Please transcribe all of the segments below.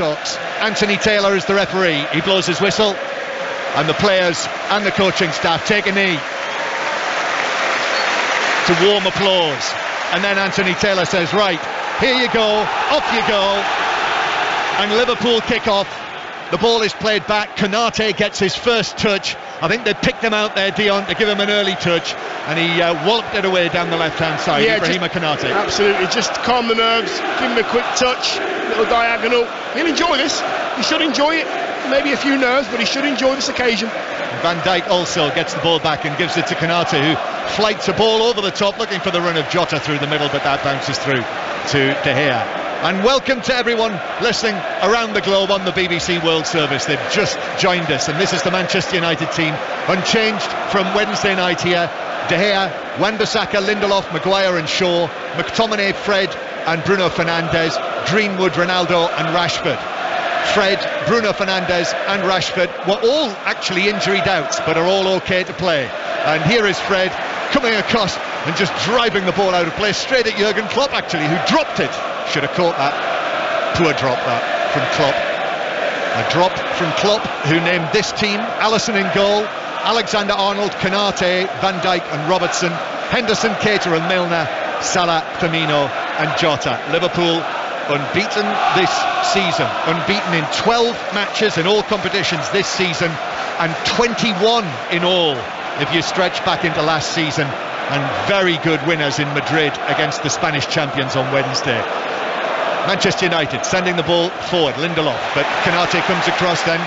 talks. Anthony Taylor is the referee. He blows his whistle, and the players and the coaching staff take a knee to warm applause. And then Anthony Taylor says, right, here you go, off you go. And Liverpool kick off. The ball is played back. Konate gets his first touch. I think they picked him out there, Dion, to give him an early touch, and he walloped it away down the left-hand side. Ibrahima Konate. Absolutely, just to calm the nerves, give him a quick touch, little diagonal. He'll enjoy this. He should enjoy it. Maybe a few nerves, but he should enjoy this occasion. Van Dijk also gets the ball back and gives it to Konate, who flights a ball over the top, looking for the run of Jota through the middle, but that bounces through to De Gea. And welcome to everyone listening around the globe on the BBC World Service. They've just joined us, and this is the Manchester United team, unchanged from Wednesday night here. De Gea, Wan-Bissaka, Lindelof, Maguire and Shaw, McTominay, Fred and Bruno Fernandes, Greenwood, Ronaldo and Rashford. Fred, Bruno Fernandes and Rashford were all actually injury doubts, but are all okay to play. And here is Fred coming across and just driving the ball out of play straight at Jurgen Klopp, actually, who dropped it. Should have caught that. Poor drop, that, from Klopp. A drop from Klopp, who named this team. Alisson in goal, Alexander-Arnold, Konate, Van Dijk and Robertson, Henderson, Keita and Milner, Salah, Firmino and Jota. Liverpool unbeaten this season, unbeaten in 12 matches in all competitions this season, and 21 in all if you stretch back into last season, and very good winners in Madrid against the Spanish champions on Wednesday. Manchester United sending the ball forward, Lindelof, but Konate comes across then.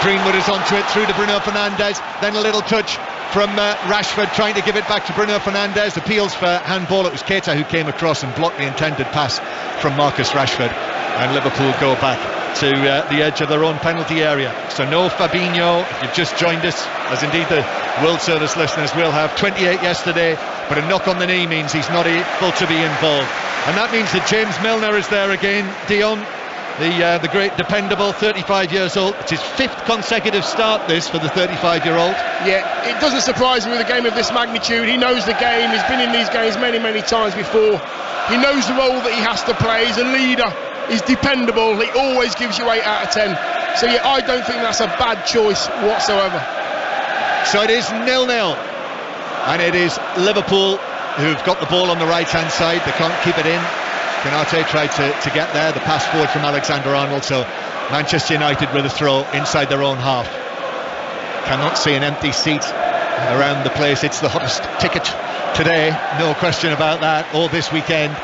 Greenwood is onto it through to Bruno Fernandes, then a little touch from Rashford trying to give it back to Bruno Fernandes, appeals for handball. It was Keita who came across and blocked the intended pass from Marcus Rashford, and Liverpool go back to the edge of their own penalty area. So no Fabinho, if you've just joined us, as indeed the World Service listeners will have. 28 yesterday, but a knock on the knee means he's not able to be involved. And that means that James Milner is there again, Dion, the great dependable, 35 years old. It's his 5th consecutive start, this, for the 35-year-old. Yeah, it doesn't surprise me with a game of this magnitude. He knows the game, he's been in these games many times before. He knows the role that he has to play. He's a leader, he's dependable, he always gives you 8 out of 10. So yeah, I don't think that's a bad choice whatsoever. So it is 0-0, and it is Liverpool who've got the ball on the right-hand side. They can't keep it in. Konate tried to get there, the pass forward from Alexander-Arnold, so Manchester United with a throw inside their own half. Cannot see an empty seat around the place. It's the hottest ticket today, no question about that, all this weekend.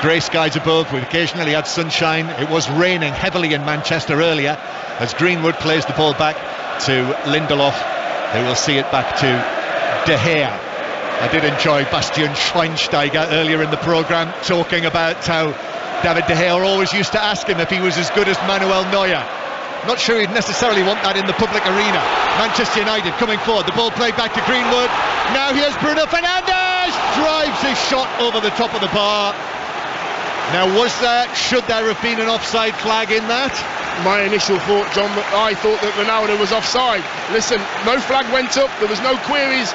Grey skies above, we've occasionally had sunshine. It was raining heavily in Manchester earlier as Greenwood plays the ball back to Lindelof, who will see it back to De Gea. I did enjoy Bastian Schweinsteiger earlier in the programme talking about how David De Gea always used to ask him if he was as good as Manuel Neuer. Not sure he'd necessarily want that in the public arena. Manchester United coming forward, the ball played back to Greenwood. Now here's Bruno Fernandes, drives his shot over the top of the bar. Now should there have been an offside flag in that? My initial thought, John, I thought that Ronaldo was offside. Listen, no flag went up, there was no queries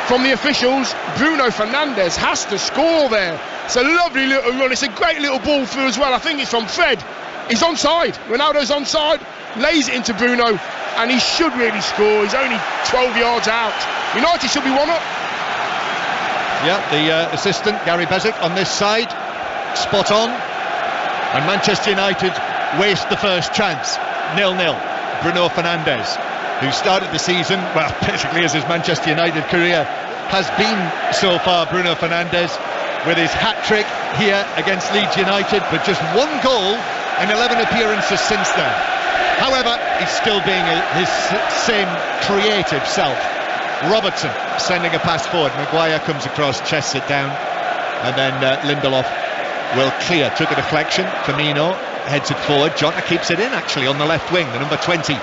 from the officials. Bruno Fernandes has to score there. It's a lovely little run, it's a great little ball through as well. I think it's from Fred. He's onside, Ronaldo's onside, lays it into Bruno, and he should really score. He's only 12 yards out. United should be 1 up. Yeah, the assistant Gary Bezic on this side, spot on. And Manchester United waste the first chance. 0-0. Bruno Fernandes, who started the season, well, basically as his Manchester United career has been so far, Bruno Fernandes, with his hat-trick here against Leeds United, but just 1 goal in 11 appearances since then. However, he's still being his same creative self. Robertson sending a pass forward. Maguire comes across, chests it down, and then Lindelof will clear. Took a deflection. Firmino heads it forward. Jota keeps it in, actually, on the left wing. The number 20,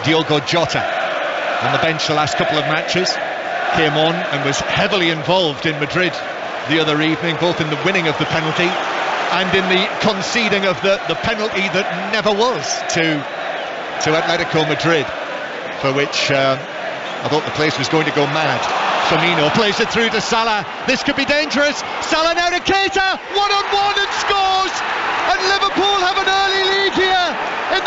Diogo Jota, on the bench the last couple of matches, came on and was heavily involved in Madrid the other evening, both in the winning of the penalty and in the conceding of the penalty that never was to Atletico Madrid, for which I thought the place was going to go mad. Firmino plays it through to Salah. This could be dangerous. Salah now to Keita, 1-on-1 and scores, and Liverpool have an early lead here in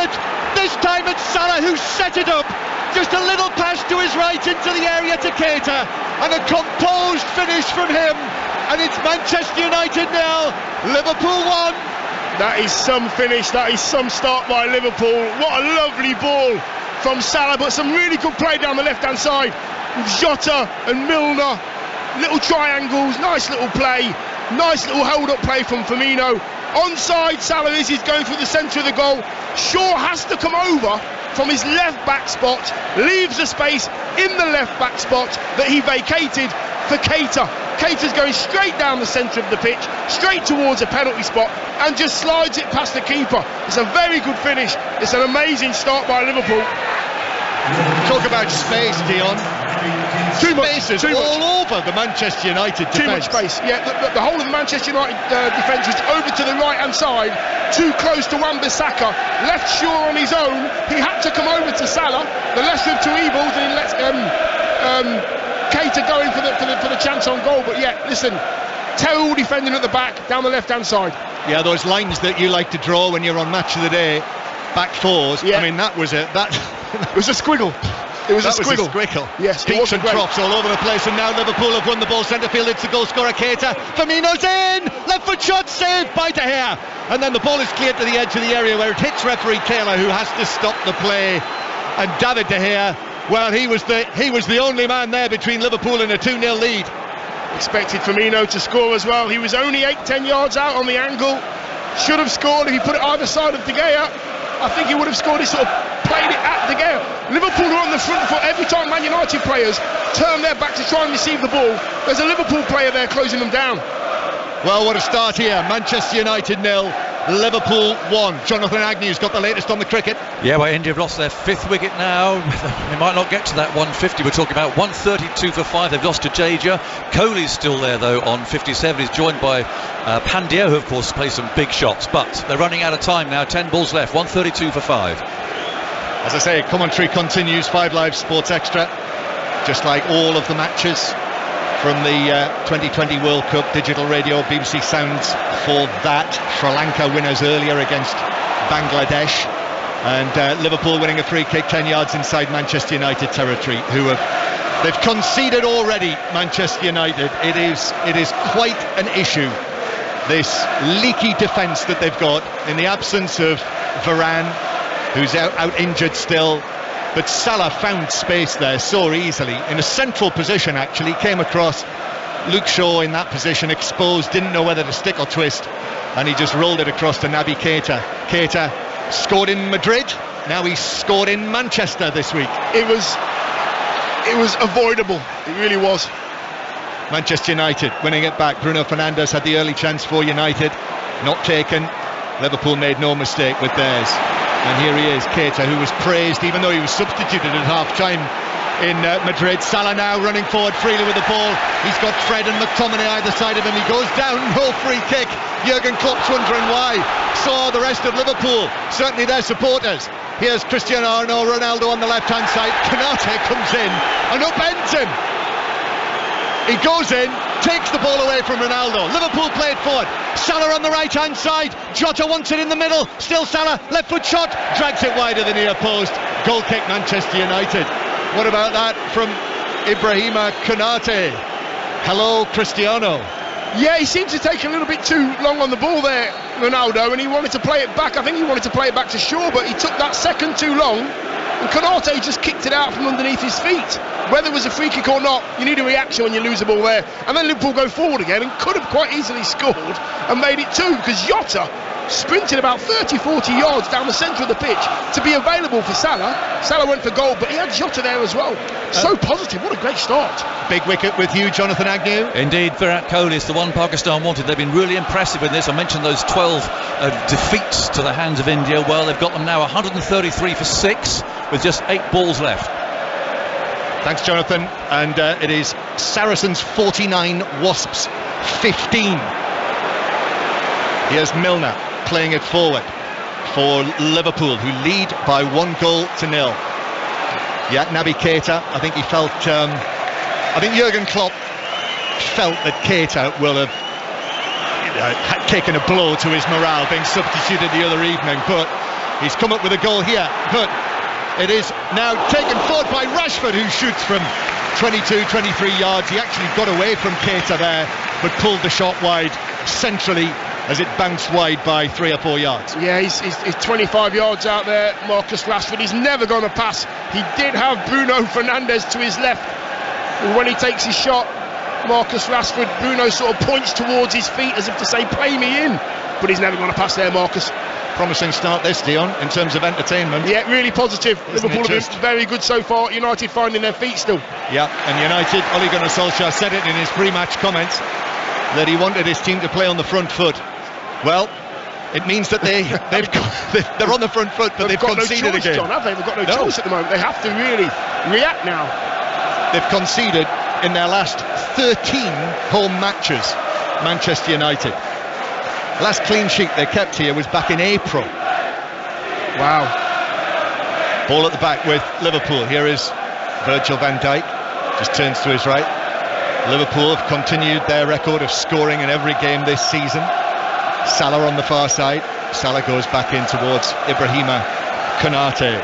forward. This time it's Salah who set it up. Just a little pass to his right into the area to Keita, and a composed finish from him. And it's Manchester United now, Liverpool 1. That is some finish, that is some start by Liverpool. What a lovely ball from Salah, but some really good play down the left-hand side with Jota and Milner. Little triangles, nice little play, nice little hold-up play from Firmino. Onside, Salah is going through the centre of the goal. Shaw has to come over from his left-back spot, leaves the space in the left-back spot that he vacated for Keita. Keita's going straight down the centre of the pitch, straight towards a penalty spot, and just slides it past the keeper. It's a very good finish. It's an amazing start by Liverpool. Talk about space, Dion. Spaces all over the Manchester United defence. Too much space. Yeah, the whole of the Manchester United defence was over to the right-hand side, too close to Wan-Bissaka. Left Shaw on his own. He had to come over to Salah. The lesser of two evils, and he lets Keita going for the chance on goal. But yeah, listen, terrible defending at the back, down the left-hand side. Yeah, those lines that you like to draw when you're on Match of the Day, back fours. Yeah. I mean, that was it. It was a squiggle. It was a squiggle. Yes, peaks and troughs all over the place, and now Liverpool have won the ball centre field. It's the goal scorer Keita. Firmino's in, left foot shot, saved by De Gea, and then the ball is cleared to the edge of the area where it hits referee Taylor, who has to stop the play. And David De Gea, well, he was the only man there between Liverpool and a 2-0 lead. Expected Firmino to score as well. He was only 8-10 yards out on the angle. Should have scored if he put it either side of De Gea. I think he would have scored. He sort of played it at De Gea. Liverpool are on the front foot every time Man United players turn their back to try and receive the ball. There's a Liverpool player there closing them down. Well, what a start here. Manchester United 0, Liverpool 1. Jonathan Agnew's got the latest on the cricket. Yeah, well, India have lost their 5th wicket now. They might not get to that 150 we're talking about. 132 for 5. They've lost to Jadeja. Kohli's still there though on 57. He's joined by Pandya, who of course plays some big shots, but they're running out of time now. 10 balls left. 132 for 5. As I say, commentary continues. 5 Live Sports Extra, just like all of the matches from the 2020 World Cup. Digital radio, BBC Sounds for that. Sri Lanka winners earlier against Bangladesh, and Liverpool winning a free kick 10 yards inside Manchester United territory. They've conceded already, Manchester United. It is quite an issue, this leaky defence that they've got in the absence of Varane, who's out injured still. But Salah found space there so easily, in a central position actually, came across Luke Shaw in that position, exposed, didn't know whether to stick or twist, and he just rolled it across to Naby Keita. Keita scored in Madrid, now he's scored in Manchester this week. It was avoidable, it really was. Manchester United winning it back. Bruno Fernandes had the early chance for United, not taken. Liverpool made no mistake with theirs. And here he is, Keita, who was praised even though he was substituted at half-time in Madrid. Salah now running forward freely with the ball. He's got Fred and McTominay either side of him. He goes down, no free kick. Jurgen Klopp's wondering why. So are the rest of Liverpool, certainly their supporters. Here's Cristiano Ronaldo on the left-hand side. Konate comes in and upends him. He goes in, takes the ball away from Ronaldo. Liverpool play it forward. Salah on the right-hand side. Jota wants it in the middle. Still Salah, left foot shot, drags it wide of the near post. Goal kick, Manchester United. What about that from Ibrahima Konate? Hello, Cristiano. Yeah, he seemed to take a little bit too long on the ball there, Ronaldo, and he wanted to play it back. I think he wanted to play it back to Shaw, but he took that second too long, and Konate just kicked it out from underneath his feet. Whether it was a free kick or not, you need a reaction when you lose the ball there. And then Liverpool go forward again and could have quite easily scored and made it 2, because Jota sprinted about 30-40 yards down the centre of the pitch to be available for Salah. Salah went for goal, but he had Jota there as well. So positive, what a great start. Big wicket with you, Jonathan Agnew. Indeed, Virat Kohli is the one Pakistan wanted. They've been really impressive in this. I mentioned those 12 defeats to the hands of India. Well, they've got them now 133 for 6 with just 8 balls left. Thanks, Jonathan. And it is Saracens 49, Wasps 15. Here's Milner playing it forward for Liverpool, who lead by 1-0. Yeah, Naby Keita, I think he felt, I think Jurgen Klopp felt that Keita will have taken a blow to his morale being substituted the other evening, but He's come up with a goal here, but it is now taken forward by Rashford, who shoots from 22, 23 yards. He actually got away from Keita there, but pulled the shot wide centrally as it bounced wide by 3 or 4 yards. Yeah, he's 25 yards out there, Marcus Rashford. He's never going to pass. He did have Bruno Fernandes to his left. And when he takes his shot, Marcus Rashford, Bruno sort of points towards his feet as if to say, play me in. But he's never going to pass there, Marcus. Promising start this, Dion, in terms of entertainment. Yeah, really positive. Isn't Liverpool have been very good so far. United finding their feet still. Yeah, and United, Ole Gunnar Solskjaer said it in his pre-match comments that he wanted his team to play on the front foot. Well, it means that they're on the front foot, but they've conceded no choice, again. John, have they? They've got no choice at the moment. They have to really react now. They've conceded in their last 13 home matches, Manchester United. Last clean sheet they kept here was back in April. Wow. Ball at the back with Liverpool. Here is Virgil van Dijk. Just turns to his right. Liverpool have continued their record of scoring in every game this season. Salah on the far side. Salah goes back in towards Ibrahima Konate.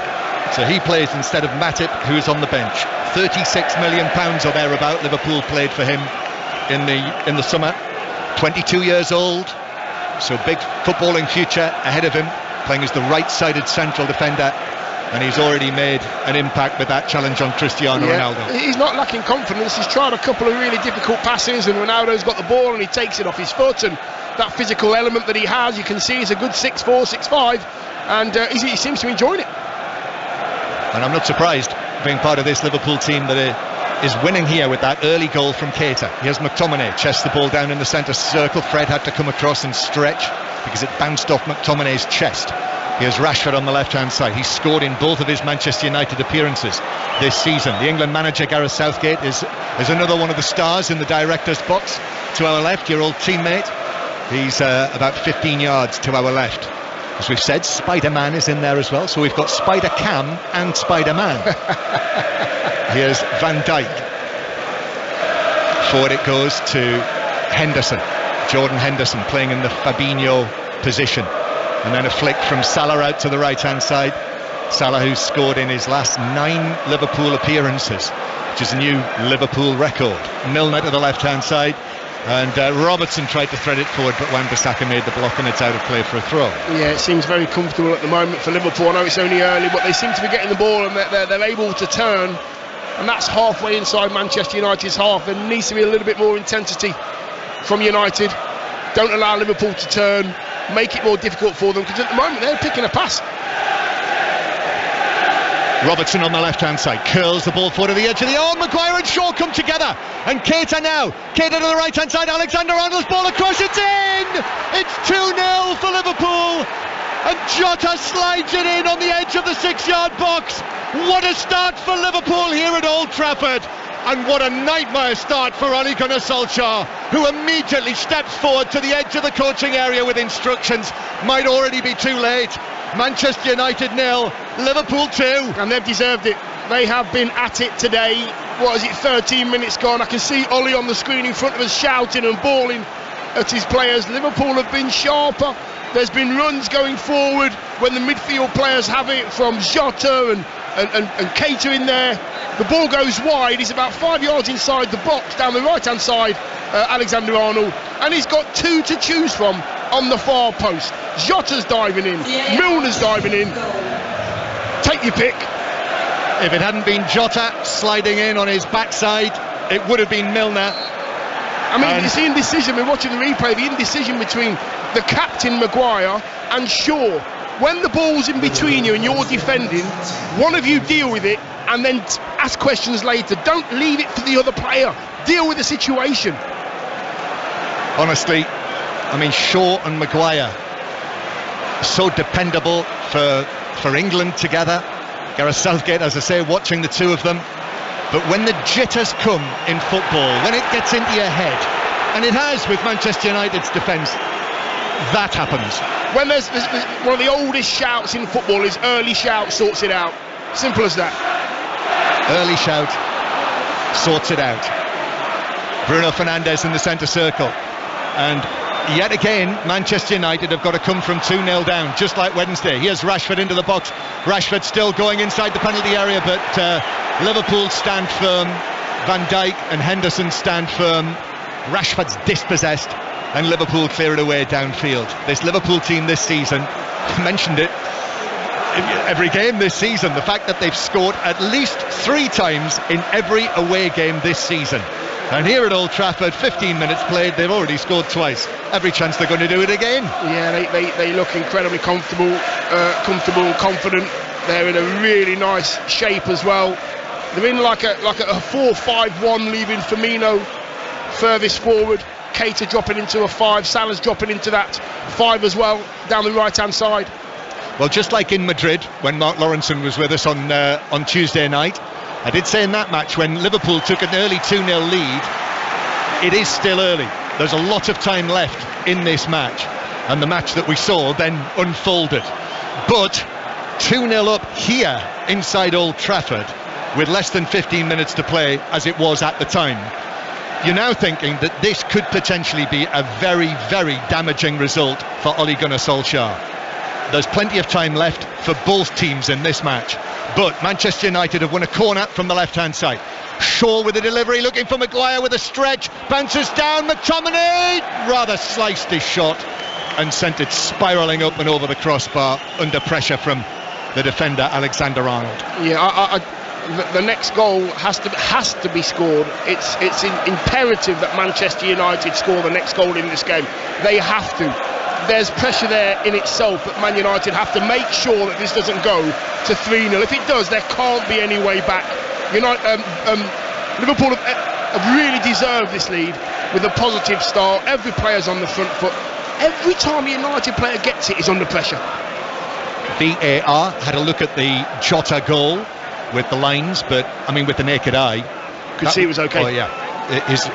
So he plays instead of Matip, who is on the bench. £36 million or thereabout Liverpool played for him in the summer. 22 years old, so big footballing future ahead of him, playing as the right-sided central defender, and he's already made an impact with that challenge on Cristiano Ronaldo. He's not lacking confidence. He's tried a couple of really difficult passes, and Ronaldo's got the ball and he takes it off his foot, and that physical element that he has, you can see he's a good 6'4", 6'5", and he seems to be enjoying it. And I'm not surprised, being part of this Liverpool team that is winning here with that early goal from Keita. Here's McTominay, chests the ball down in the centre circle. Fred had to come across and stretch because it bounced off McTominay's chest. Here's Rashford on the left-hand side. He's scored in both of his Manchester United appearances this season. The England manager Gareth Southgate is another one of the stars in the director's box. To our left, your old teammate. He's about 15 yards to our left. As we've said, Spider-Man is in there as well, so we've got Spider-Cam and Spider-Man. Here's Van Dijk. Forward it goes to Henderson, Jordan Henderson, playing in the Fabinho position, and then a flick from Salah out to the right-hand side. Salah, who's scored in his last 9 Liverpool appearances, which is a new Liverpool record. Milner to the left-hand side. And Robertson tried to thread it forward, but Wan-Bissaka made the block, and it's out of play for a throw. Yeah, it seems very comfortable at the moment for Liverpool. I know it's only early, but they seem to be getting the ball, and they're able to turn, and that's halfway inside Manchester United's half. There needs to be a little bit more intensity from United. Don't allow Liverpool to turn, make it more difficult for them, because at the moment they're picking a pass. Robertson on the left-hand side curls the ball forward to the edge of the... Oh, Maguire and Shaw come together, and Keita now. Keita to the right-hand side, Alexander-Arnold's ball across, it's in! It's 2-0 for Liverpool, and Jota slides it in on the edge of the 6-yard box. What a start for Liverpool here at Old Trafford, and what a nightmare start for Ole Gunnar Solskjaer, who immediately steps forward to the edge of the coaching area with instructions. Might already be too late. Manchester United 0, Liverpool 2. And they've deserved it. They have been at it today. What is it, 13 minutes gone? I can see Ollie on the screen in front of us shouting and bawling at his players. Liverpool have been sharper. There's been runs going forward when the midfield players have it, from Jota and Keita in there. The ball goes wide. He's about 5 yards inside the box down the right-hand side, Alexander-Arnold, and he's got 2 to choose from on the far post. Jota's diving in, Milner's diving in. Take your pick. If it hadn't been Jota sliding in on his backside, it would have been Milner. I mean, it's the indecision. We're watching the replay, the indecision between the captain Maguire and Shaw. When the ball's in between you and you're defending, one of you deal with it and then ask questions later. Don't leave it for the other player. Deal with the situation. Honestly, I mean, Shaw and Maguire, so dependable for England together. Gareth Southgate, as I say, watching the two of them. But when the jitters come in football, when it gets into your head, and it has with Manchester United's defence, that happens. When there's one of the oldest shouts in football is early shout sorts it out. Simple as that. Early shout sorts it out. Bruno Fernandes in the centre circle, and Yet again, Manchester United have got to come from 2-0 down, just like Wednesday. Here's Rashford into the box. Rashford still going inside the penalty area, but Liverpool stand firm. Van Dijk and Henderson stand firm. Rashford's dispossessed, and Liverpool clear it away downfield. This Liverpool team this season, I mentioned it every game this season, the fact that they've scored at least 3 times in every away game this season. And here at Old Trafford, 15 minutes played, they've already scored twice. Every chance they're going to do it again. Yeah, they look incredibly comfortable and confident. They're in a really nice shape as well. They're in like a 4-5-1, leaving Firmino furthest forward, Keita dropping into a 5, Salah's dropping into that 5 as well, down the right-hand side. Well, just like in Madrid, when Mark Lawrenson was with us on Tuesday night, I did say in that match when Liverpool took an early 2-0 lead, it is still early. There's a lot of time left in this match, and the match that we saw then unfolded. But 2-0 up here inside Old Trafford with less than 15 minutes to play, as it was at the time, you're now thinking that this could potentially be a very, very damaging result for Ole Gunnar Solskjaer. There's plenty of time left for both teams in this match, but Manchester United have won a corner from the left-hand side. Shaw with a delivery, looking for Maguire with a stretch, bounces down, McTominay rather sliced his shot and sent it spiralling up and over the crossbar under pressure from the defender Alexander Arnold. Yeah, the next goal has to be scored. It's imperative that Manchester United score the next goal in this game. They have to. There's pressure there in itself, but Man United have to make sure that this doesn't go to 3-0. If it does, there can't be any way back. Liverpool have really deserved this lead with a positive start. Every player's on the front foot. Every time a United player gets it, he's under pressure. VAR had a look at the Jota goal with the lines, but I mean with the naked eye, could see it was okay. Oh yeah,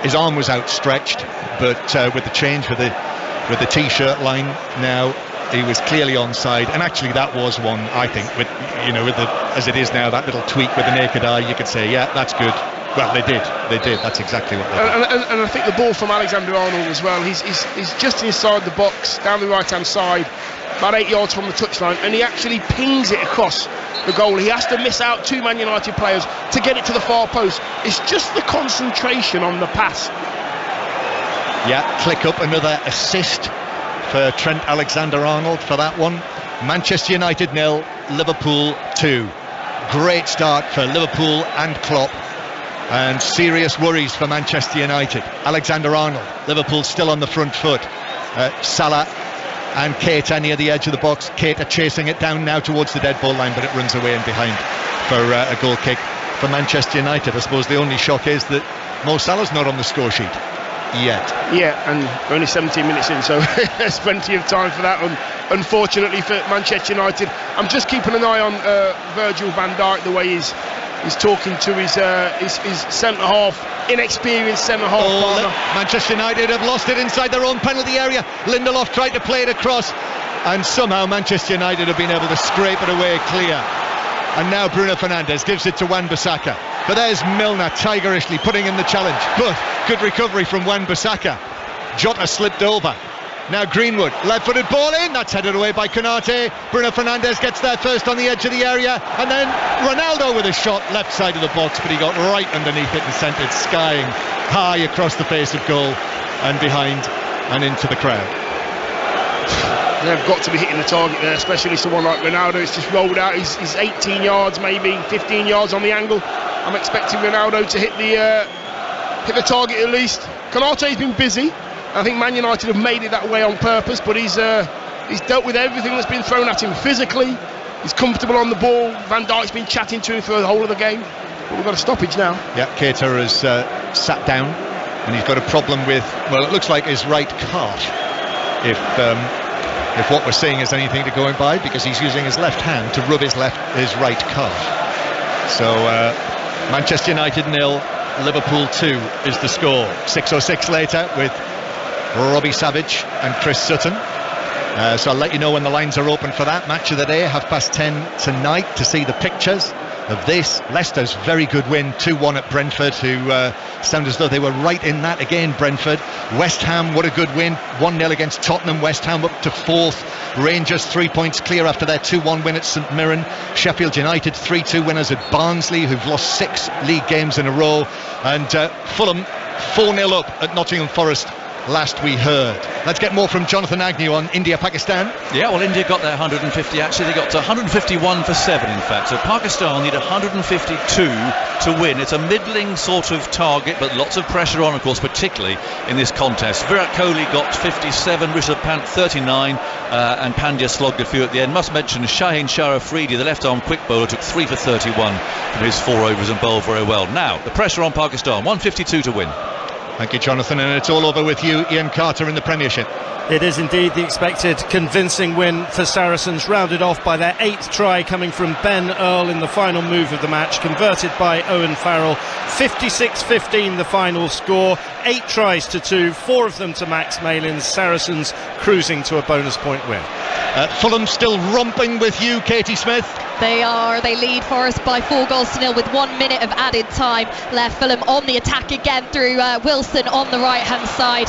his arm was outstretched, but with the change with the t-shirt line now, he was clearly onside, and actually that was one, I think, with as it is now, that little tweak with the naked eye, you could say, yeah, that's good. Well, they did. That's exactly what they did. And I think the ball from Alexander Arnold as well. He's just inside the box, down the right-hand side, about 8 yards from the touchline, and he actually pings it across the goal. He has to miss out 2 Man United players to get it to the far post. It's just the concentration on the pass. Yeah, click up another assist for Trent Alexander-Arnold for that one. Manchester United 0, Liverpool 2. Great start for Liverpool and Klopp, and serious worries for Manchester United. Alexander-Arnold, Liverpool still on the front foot. Salah and Keita near the edge of the box. Keita chasing it down now towards the dead ball line, but it runs away and behind for a goal kick for Manchester United. I suppose the only shock is that Mo Salah's not on the score sheet yet. Yeah, and only 17 minutes in, so there's plenty of time for that. Unfortunately for Manchester United, I'm just keeping an eye on Virgil van Dijk, the way he's talking to his centre-half, inexperienced centre-half partner. Manchester United have lost it inside their own penalty area. Lindelof tried to play it across, and somehow Manchester United have been able to scrape it away clear. And now Bruno Fernandes gives it to Wan-Bissaka. But there's Milner tigerishly putting in the challenge. But good recovery from Wan-Bissaka. Jota slipped over. Now Greenwood, left-footed ball in, that's headed away by Konate. Bruno Fernandes gets there first on the edge of the area, and then Ronaldo with a shot left side of the box, but he got right underneath it and sent it skying high across the face of goal and behind and into the crowd. They've got to be hitting the target there, especially someone like Ronaldo. It's just rolled out. He's 18 yards, maybe 15 yards on the angle. I'm expecting Ronaldo to hit the target at least. Konate's been busy. I think Man United have made it that way on purpose, but he's dealt with everything that's been thrown at him physically. He's comfortable on the ball. Van Dijk's been chatting to him for the whole of the game, but we've got a stoppage now. Yeah, Keita has sat down, and he's got a problem with, well, it looks like his right calf, if what we're seeing is anything to go by, because he's using his left hand to rub his right calf. So Manchester United 0, Liverpool 2 is the score. 6:06 later with Robbie Savage and Chris Sutton. So I'll let you know when the lines are open for that match of the day, 10:30 tonight, to see the pictures of this. Leicester's very good win, 2-1 at Brentford, who sound as though they were right in that again, Brentford. West Ham, what a good win, 1-0 against Tottenham. West Ham up to 4th. Rangers 3 points clear after their 2-1 win at St Mirren. Sheffield United 3-2 winners at Barnsley, who've lost 6 league games in a row. And Fulham 4-0 up at Nottingham Forest last we heard. Let's get more from Jonathan Agnew on India-Pakistan. Yeah, well, India got their 150 actually. They got to 151 for 7 in fact. So Pakistan need 152 to win. It's a middling sort of target, but lots of pressure on, of course, particularly in this contest. Virat Kohli got 57, Rishabh Pant 39, and Pandya slogged a few at the end. Must mention Shaheen Shah Afridi, the left-arm quick bowler, took 3 for 31 from his 4 overs and bowled very well. Now, the pressure on Pakistan, 152 to win. Thank you, Jonathan, and it's all over with you, Ian Carter, in the Premiership. It is indeed the expected convincing win for Saracens, rounded off by their 8th try coming from Ben Earl in the final move of the match, converted by Owen Farrell. 56-15 the final score, 8 tries to 2, 4 of them to Max Malins. Saracens cruising to a bonus point win. Fulham still romping with you, Katie Smith. They are. They lead Forest by 4-0 with 1 minute of added time left. Fulham on the attack again through Wilson on the right hand side,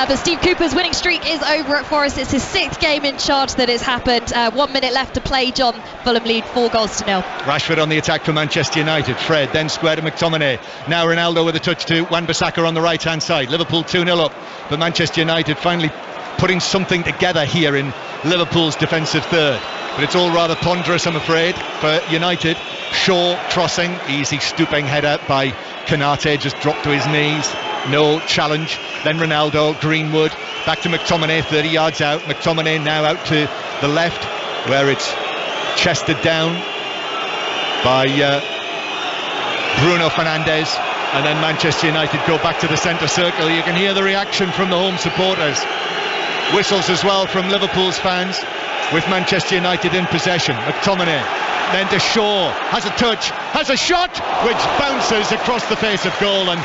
but Steve Cooper's winning streak is over at Forest. It's his 6th game in charge that has happened. 1 minute left to play, John. Fulham lead 4-0. Rashford on the attack for Manchester United. Fred then square to McTominay. Now Ronaldo with a touch to Wan-Bissaka on the right hand side. Liverpool 2-0 up, but Manchester United finally putting something together here in Liverpool's defensive third. But it's all rather ponderous, I'm afraid, for United. Shaw crossing, easy stooping header by Konate, just dropped to his knees. No challenge. Then Ronaldo, Greenwood, back to McTominay, 30 yards out. McTominay now out to the left, where it's chested down by Bruno Fernandes. And then Manchester United go back to the centre circle. You can hear the reaction from the home supporters. Whistles as well from Liverpool's fans, with Manchester United in possession. McTominay then to Shaw, has a touch, has a shot, which bounces across the face of goal and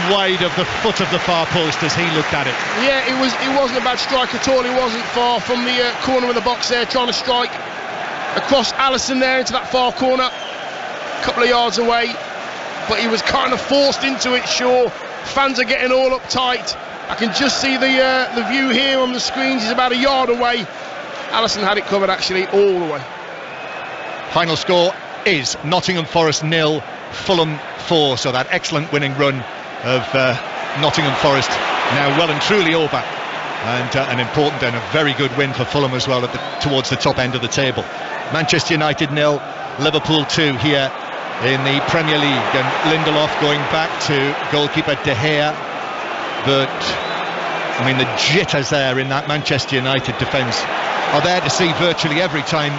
wide of the foot of the far post as he looked at it. Yeah, it wasn't a bad strike at all. He wasn't far from the corner of the box there, trying to strike across Alisson there into that far corner, a couple of yards away, but he was kind of forced into it. Shaw, fans are getting all uptight. I can just see the view here on the screens. He's about a yard away. Alisson had it covered actually all the way. Final score is Nottingham Forest 0, Fulham 4. So that excellent winning run of Nottingham Forest now well and truly over, and an important and a very good win for Fulham as well towards the top end of the table. Manchester United 0, Liverpool 2 here in the Premier League, and Lindelof going back to goalkeeper De Gea. But I mean, the jitters there in that Manchester United defence are there to see virtually every time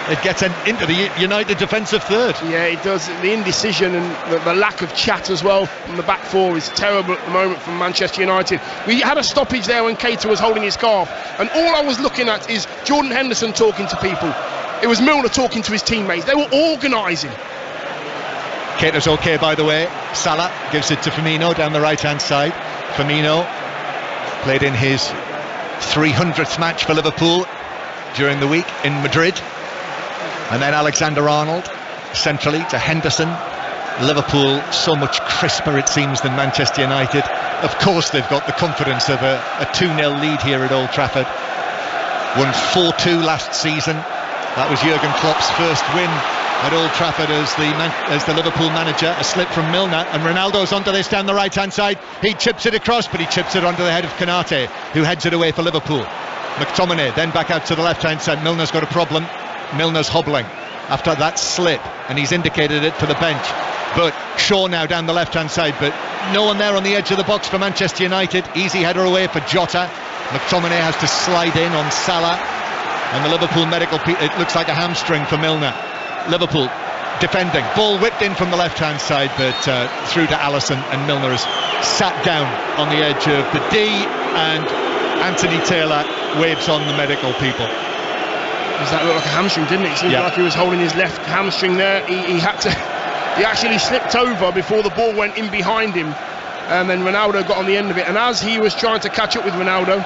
it gets into the United defensive third. Yeah, it does. The indecision and the lack of chat as well from the back four is terrible at the moment from Manchester United. We had a stoppage there when Keita was holding his calf, and all I was looking at is Jordan Henderson talking to people. It was Milner talking to his teammates. They were organising. Keita's okay, by the way. Salah gives it to Firmino down the right hand side. Firmino played in his 300th match for Liverpool during the week in Madrid. And then Alexander-Arnold centrally to Henderson. Liverpool so much crisper, it seems, than Manchester United. Of course they've got the confidence of a 2-0 lead here at Old Trafford. Won 4-2 last season. That was Jurgen Klopp's first win at Old Trafford as the Liverpool manager. A slip from Milner, and Ronaldo's onto this down the right hand side. He chips it across, but he chips it onto the head of Konate, who heads it away for Liverpool. McTominay then back out to the left hand side. Milner's got a problem. Milner's hobbling after that slip, and he's indicated it to the bench. But Shaw now down the left hand side, but no one there on the edge of the box for Manchester United. Easy header away for Jota. McTominay has to slide in on Salah, and the Liverpool medical, it looks like a hamstring for Milner. Liverpool defending, ball whipped in from the left hand side, but through to Alisson, and Milner has sat down on the edge of the D, and Anthony Taylor waves on the medical people. That looked like a hamstring, didn't it? It seemed like he was holding his left hamstring there. He actually slipped over before the ball went in behind him, and then Ronaldo got on the end of it, and as he was trying to catch up with Ronaldo,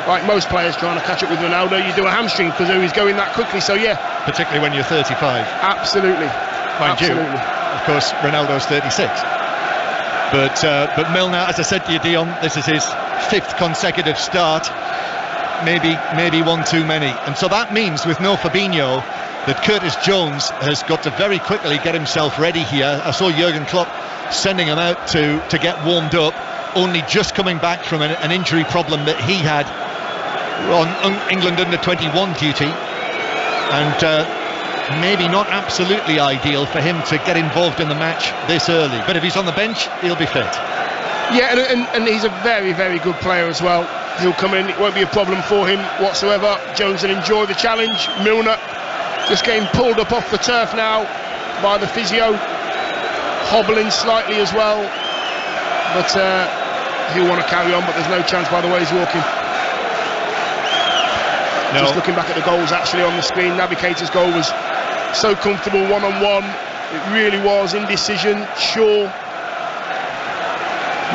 like most players trying to catch up with Ronaldo, you do a hamstring because he's going that quickly. So yeah, particularly when you're 35. Absolutely. mind you. Of course, Ronaldo's 36. But Milner, as I said to you, Dion, this is his 5th consecutive start. Maybe one too many. And so that means, with no Fabinho, that Curtis Jones has got to very quickly get himself ready here. I saw Jurgen Klopp sending him out to get warmed up, only just coming back from an injury problem that he had on England under-21 duty. And maybe not absolutely ideal for him to get involved in the match this early, but if he's on the bench, he'll be fit. Yeah, and he's a very, very good player as well. He'll come in, it won't be a problem for him whatsoever. Jones will enjoy the challenge. Milner just getting pulled up off the turf now by the physio, hobbling slightly as well, but he'll want to carry on, but there's no chance by the way he's walking. No. Just looking back at the goals actually on the screen, Navigator's goal was so comfortable, one-on-one. It really was. Indecision, Shaw,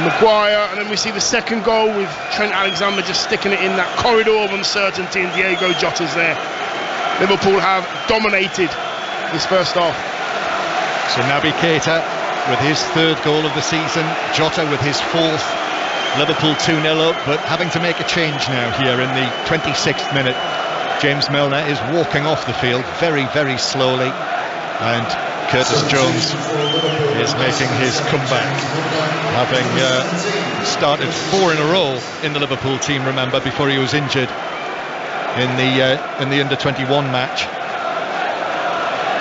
Maguire, and then we see the second goal with Trent Alexander just sticking it in that corridor of uncertainty, and Diego Jota's there. Liverpool have dominated this first half. So Naby Keita with his 3rd goal of the season, Jota with his 4th. Liverpool 2-0 up, but having to make a change now here in the 26th minute. James Milner is walking off the field very, very slowly, and Curtis Jones is making his comeback, having started 4 in a row in the Liverpool team, remember, before he was injured in the under-21 match.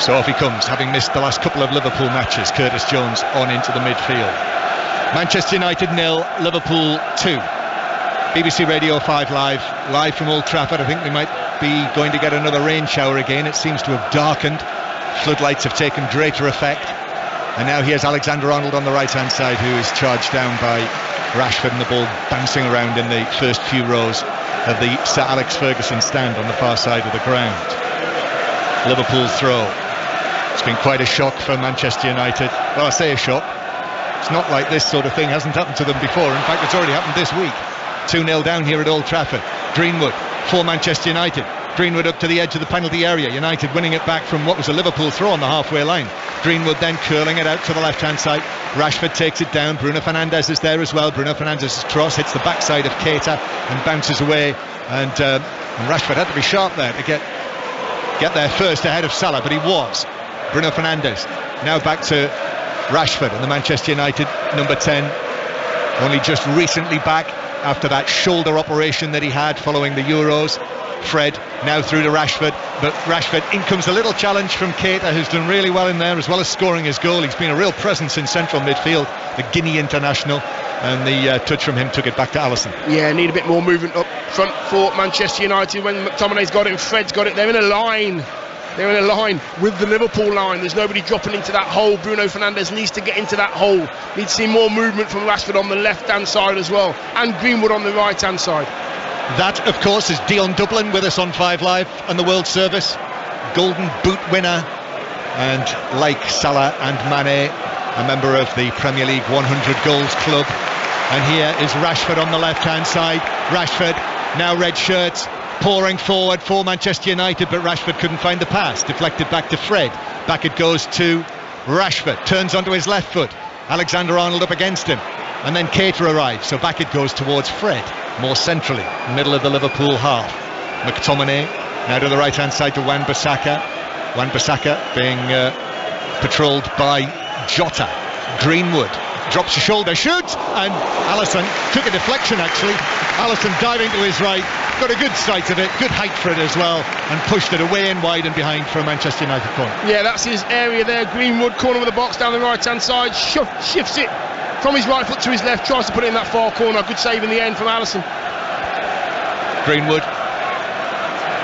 So off he comes, having missed the last couple of Liverpool matches. Curtis Jones on into the midfield. Manchester United 0, Liverpool 2. BBC Radio 5 live from Old Trafford. I think we might be going to get another rain shower again. It seems to have darkened. Floodlights have taken greater effect. And now here's Alexander-Arnold on the right-hand side, who is charged down by Rashford, and the ball bouncing around in the first few rows of the Sir Alex Ferguson stand on the far side of the ground. Liverpool throw. It's been quite a shock for Manchester United. Well, I say a shock. It's not like this sort of thing hasn't happened to them before. In fact, it's already happened this week. 2-0 down here at Old Trafford. Greenwood for Manchester United. Greenwood up to the edge of the penalty area. United winning it back from what was a Liverpool throw on the halfway line. Greenwood then curling it out to the left-hand side. Rashford takes it down. Bruno Fernandes is there as well. Bruno Fernandes' cross hits the backside of Keita and bounces away. And Rashford had to be sharp there to get there first ahead of Salah, but he was. Bruno Fernandes now back to Rashford, and the Manchester United number 10, only just recently back after that shoulder operation that he had following the Euros. Fred now through to Rashford, but Rashford, in comes a little challenge from Keita, who's done really well in there, as well as scoring his goal. He's been a real presence in central midfield, the Guinea international, and the touch from him took it back to Alisson. Yeah, need a bit more movement up front for Manchester United. When McTominay's got it and Fred's got it, they're in a line. They're in a line with the Liverpool line. There's nobody dropping into that hole. Bruno Fernandes needs to get into that hole. Needs to see more movement from Rashford on the left-hand side as well, and Greenwood on the right-hand side. That, of course, is Dion Dublin with us on 5 Live and the World Service. Golden Boot winner, and like Salah and Mane, a member of the Premier League 100 Goals Club. And here is Rashford on the left-hand side. Rashford, now red shirts, pouring forward for Manchester United, but Rashford couldn't find the pass. Deflected back to Fred. Back it goes to Rashford. Turns onto his left foot. Alexander-Arnold up against him. And then Keita arrives, so back it goes towards Fred, more centrally, middle of the Liverpool half. McTominay now to the right-hand side to Wan-Bissaka. Wan-Bissaka being patrolled by Jota. Greenwood drops a shoulder, shoots, and Alisson took a deflection actually. Alisson diving to his right, got a good sight of it, good height for it as well, and pushed it away and wide and behind for a Manchester United corner. Yeah, that's his area there. Greenwood, corner of the box down the right-hand side, shifts it from his right foot to his left, tries to put it in that far corner. Good save in the end from Alisson. Greenwood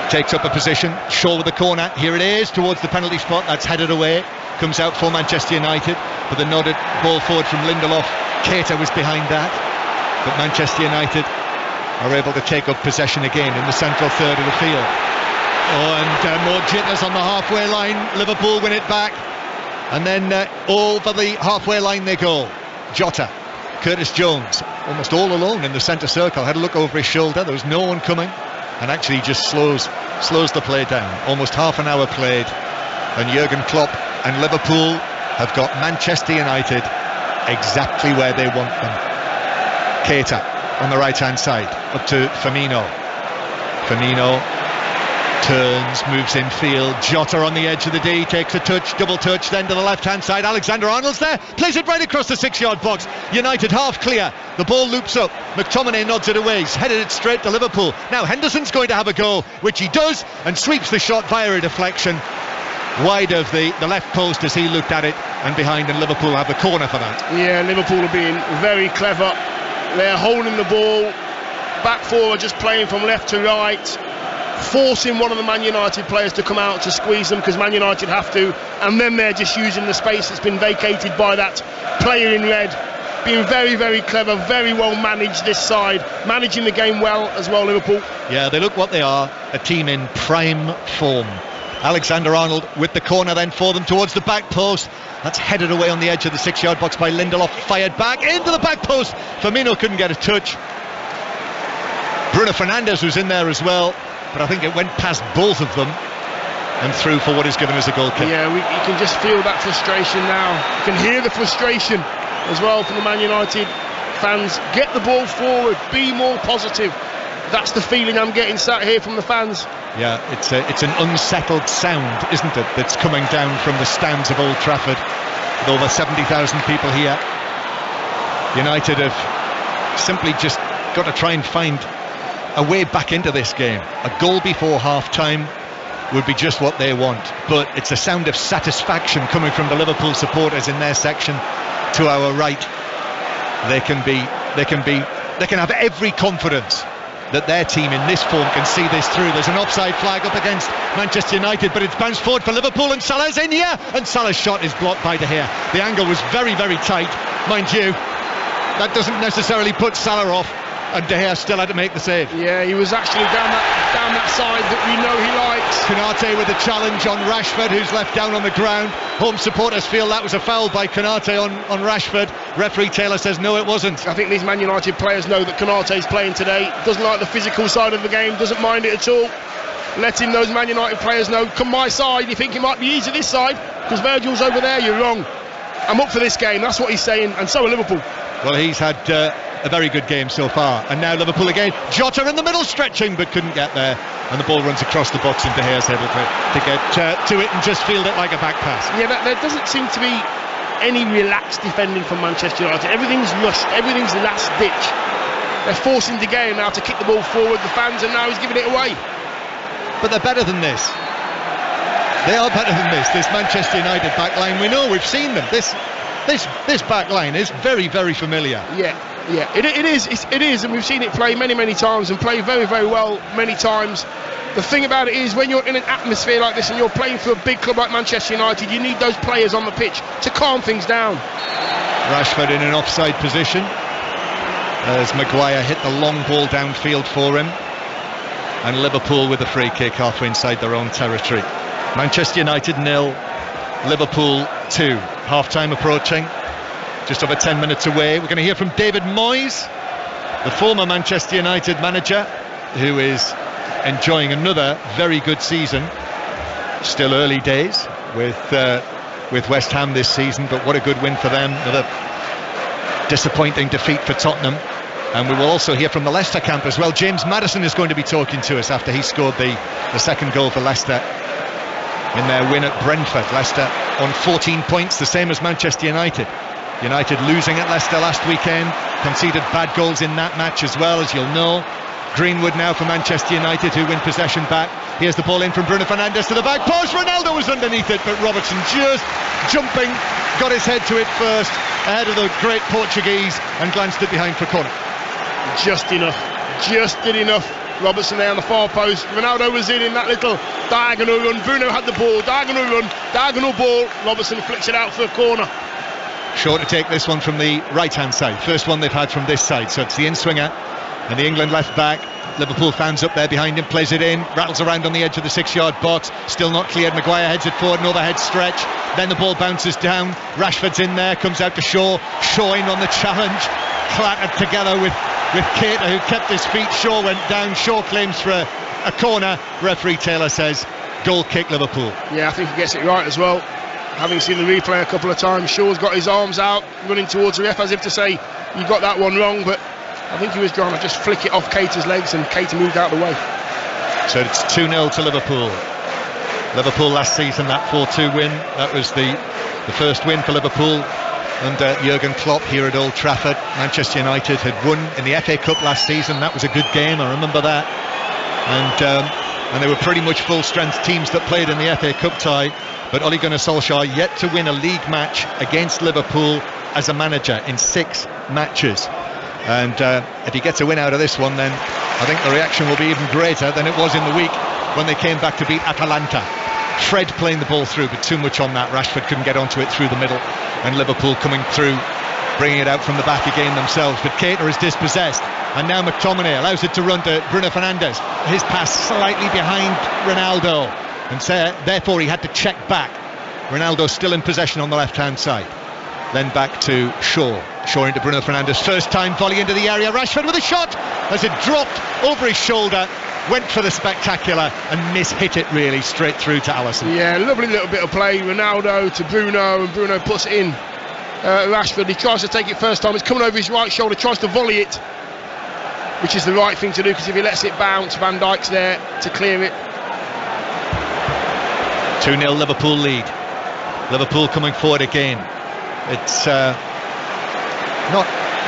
takes up a position. Shaw with the corner. Here it is towards the penalty spot. That's headed away. Comes out for Manchester United. But the nodded ball forward from Lindelof. Keita was behind that. But Manchester United are able to take up possession again in the central third of the field. And more jitters on the halfway line. Liverpool win it back. And then over the halfway line they go. Jota, Curtis Jones, almost all alone in the centre circle. Had a look over his shoulder. There was no one coming. And actually just slows the play down. Almost half an hour played, and Jurgen Klopp And Liverpool have got Manchester United exactly where they want them. Keita on the right hand side, up to Firmino. Firmino turns, moves infield. Jota on the edge of the D, takes a touch, double touch, then to the left hand side. Alexander-Arnold's there, plays it right across the 6-yard box. United half clear, the ball loops up. McTominay nods it away, he's headed it straight to Liverpool. Now Henderson's going to have a go, which he does, and sweeps the shot via a deflection wide of the left post as he looked at it, and behind, and Liverpool have the corner for that. Yeah, Liverpool are being very clever. They're holding the ball, back four are just playing from left to right, forcing one of the Man United players to come out to squeeze them, because Man United have to, and then they're just using the space that's been vacated by that player in red. Being very, very clever, very well managed this side, managing the game well as well, Liverpool. Yeah, they look what they are, a team in prime form. Alexander-Arnold with the corner then for them towards the back post. That's headed away on the edge of the 6-yard box by Lindelof, fired back into the back post. Firmino couldn't get a touch. Bruno Fernandes was in there as well, but I think it went past both of them and through for what is given as a goal kick. Yeah, you can just feel that frustration now. You can hear the frustration as well from the Man United fans. Get the ball forward, be more positive. That's the feeling I'm getting sat here from the fans. Yeah, it's an unsettled sound, isn't it, that's coming down from the stands of Old Trafford with over 70,000 people here. United have simply just got to try and find a way back into this game. A goal before half-time would be just what they want, but it's a sound of satisfaction coming from the Liverpool supporters in their section to our right. They can have every confidence that their team in this form can see this through. There's an offside flag up against Manchester United, but it's bounced forward for Liverpool, and Salah's in here, and Salah's shot is blocked by De Gea. The angle was very, very tight, mind you. That doesn't necessarily put Salah off, and De Gea still had to make the save. Yeah, he was actually down that side that we know he likes. Konate with a challenge on Rashford, who's left down on the ground. Home supporters feel that was a foul by Konate on Rashford. Referee Taylor says no, it wasn't. I think these Man United players know that Konate's playing today, doesn't like the physical side of the game, doesn't mind it at all. Letting those Man United players know, come my side, you think it might be easy this side, because Virgil's over there, you're wrong. I'm up for this game, that's what he's saying, and so are Liverpool. Well, he's had a very good game so far, and now Liverpool again. Jota in the middle stretching, but couldn't get there, and the ball runs across the box, and De Gea's able to get to it and just field it like a back pass. Yeah, there doesn't seem to be any relaxed defending from Manchester United. Everything's rushed, everything's last ditch. They're forcing De Gea now to kick the ball forward. The fans, and now he's giving it away. But they're better than this. They are better than this. This Manchester United back line, we know, we've seen them. This back line is very, very familiar. Yeah, it is, and we've seen it play many, many times, and play very, very well many times. The thing about it is, when you're in an atmosphere like this and you're playing for a big club like Manchester United, you need those players on the pitch to calm things down. Rashford in an offside position as Maguire hit the long ball downfield for him, and Liverpool with a free kick halfway inside their own territory. Manchester United 0, Liverpool 2. Half-time approaching, just over 10 minutes away. We're going to hear from David Moyes, the former Manchester United manager, who is enjoying another very good season. Still early days with West Ham this season, but what a good win for them. Another disappointing defeat for Tottenham. And we will also hear from the Leicester camp as well. James Maddison is going to be talking to us after he scored the second goal for Leicester in their win at Brentford. Leicester on 14 points, the same as Manchester United. United losing at Leicester last weekend, conceded bad goals in that match as well, as you'll know. Greenwood now for Manchester United, who win possession back. Here's the ball in from Bruno Fernandes to the back post. Ronaldo was underneath it, but Robertson just jumping, got his head to it first, ahead of the great Portuguese, and glanced it behind for corner. Just did enough. Robertson there on the far post. Ronaldo was in that little diagonal run. Bruno had the ball, diagonal run, diagonal ball. Robertson flicks it out for a corner. Sure to take this one from the right hand side. First one they've had from this side, so it's the in-swinger and the England left back. Liverpool fans up there behind him, plays it in, rattles around on the edge of the 6-yard box, still not cleared. Maguire heads it forward, an overhead stretch, then the ball bounces down. Rashford's in there, comes out to Shaw in on the challenge, clattered together with Keita, who kept his feet. Shaw went down. Shaw claims for a corner. Referee Taylor says goal kick Liverpool. Yeah, I think he gets it right as well. having seen the replay a couple of times, Shaw's got his arms out, running towards the ref as if to say, you got that one wrong, but I think he was trying to just flick it off Keita's legs, and Keita moved out of the way. So it's 2-0 to Liverpool. Liverpool last season, that 4-2 win, that was the first win for Liverpool under Jurgen Klopp here at Old Trafford. Manchester United had won in the FA Cup last season. That was a good game, I remember that. And they were pretty much full-strength teams that played in the FA Cup tie. But Ole Gunnar Solskjaer yet to win a league match against Liverpool as a manager in 6 matches. And if he gets a win out of this one, then I think the reaction will be even greater than it was in the week when they came back to beat Atalanta. Fred playing the ball through, but too much on that. Rashford couldn't get onto it through the middle, and Liverpool coming through, bringing it out from the back again themselves. But Keita is dispossessed, and now McTominay allows it to run to Bruno Fernandes. His pass slightly behind Ronaldo, and therefore he had to check back. Ronaldo still in possession on the left-hand side. Then back to Shaw into Bruno Fernandes. First time volley into the area. Rashford with a shot as it dropped over his shoulder. Went for the spectacular and mishit it really straight through to Alisson. Yeah, lovely little bit of play. Ronaldo to Bruno, and Bruno puts it in. Rashford, he tries to take it first time. It's coming over his right shoulder, tries to volley it, which is the right thing to do, because if he lets it bounce, Van Dijk's there to clear it. 2-0 Liverpool lead. Liverpool coming forward again. It's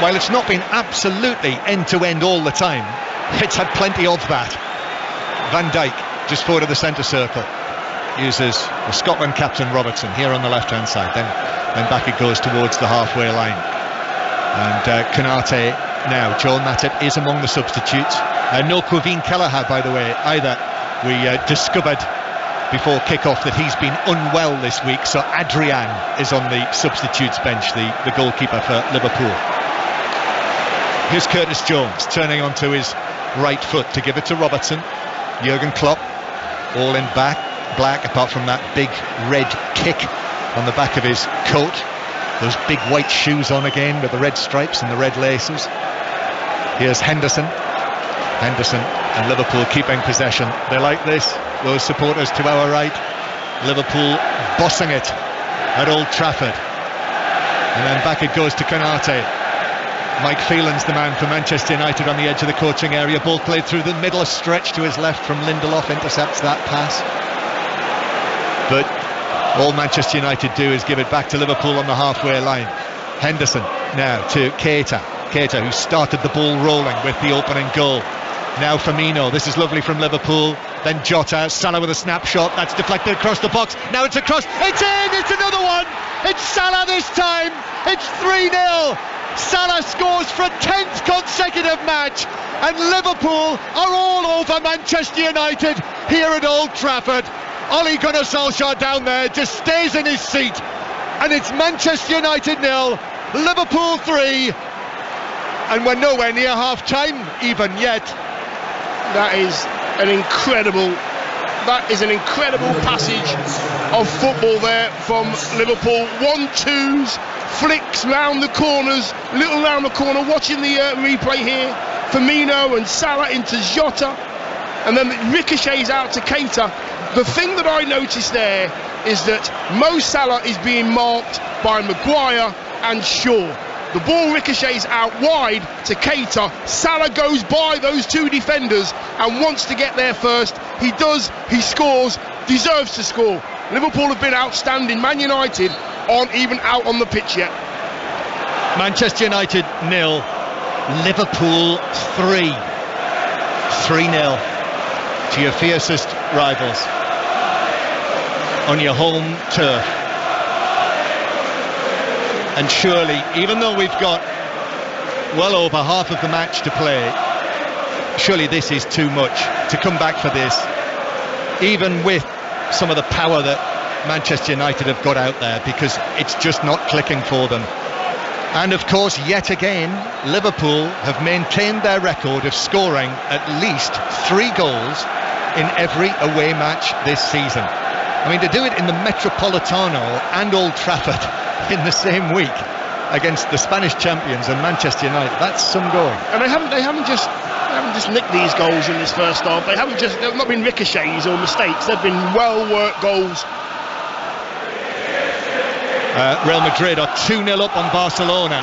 while it's not been absolutely end-to-end all the time, it's had plenty of that. Van Dijk just forward of the centre circle, uses the Scotland captain Robertson here on the left-hand side. Then back it goes towards the halfway line. And Konate now. Joel Matip is among the substitutes. No Quevin Kelleher, by the way, either. We discovered before kick-off that he's been unwell this week, so Adrian is on the substitutes bench, the goalkeeper for Liverpool. Here's Curtis Jones turning onto his right foot to give it to Robertson. Jurgen Klopp all in black, apart from that big red kick on the back of his coat. Those big white shoes on again with the red stripes and the red laces. Here's Henderson and Liverpool keeping possession. They like this, those supporters to our right. Liverpool bossing it at Old Trafford. And then back it goes to Konate. Mike Phelan's the man for Manchester United on the edge of the coaching area. Ball played through the middle, a stretch to his left from Lindelof, intercepts that pass. But all Manchester United do is give it back to Liverpool on the halfway line. Henderson now to Keita, who started the ball rolling with the opening goal. Now Firmino, this is lovely from Liverpool. Then Jota, Salah with a snapshot, that's deflected across the box. Now it's across, it's in, it's another one. It's Salah this time, it's 3-0. Salah scores for a 10th consecutive match, and Liverpool are all over Manchester United here at Old Trafford. Ole Gunnar Solskjaer down there just stays in his seat, and it's Manchester United 0, Liverpool 3, and we're nowhere near half-time even yet. That is an incredible passage of football there from Liverpool. 1-2s, flicks round the corners, little round the corner. Watching the replay here, Firmino and Salah into Jota, and then it ricochets out to Keita. The thing that I noticed there is that Mo Salah is being marked by Maguire and Shaw. The ball ricochets out wide to Keita. Salah goes by those two defenders and wants to get there first. He does, he scores, deserves to score. Liverpool have been outstanding. Man United aren't even out on the pitch yet. Manchester United 0, Liverpool 3. 3-0 to your fiercest rivals on your home turf. And surely, even though we've got well over half of the match to play, surely this is too much to come back for this, even with some of the power that Manchester United have got out there, because it's just not clicking for them. And of course, yet again, Liverpool have maintained their record of scoring at least 3 goals in every away match this season. I mean, to do it in the Metropolitano and Old Trafford in the same week against the Spanish champions and Manchester United, that's some going. And they haven't just nicked these goals in this first half. They've not been ricochets or mistakes. They've been well worked goals. Real Madrid are 2-0 up on Barcelona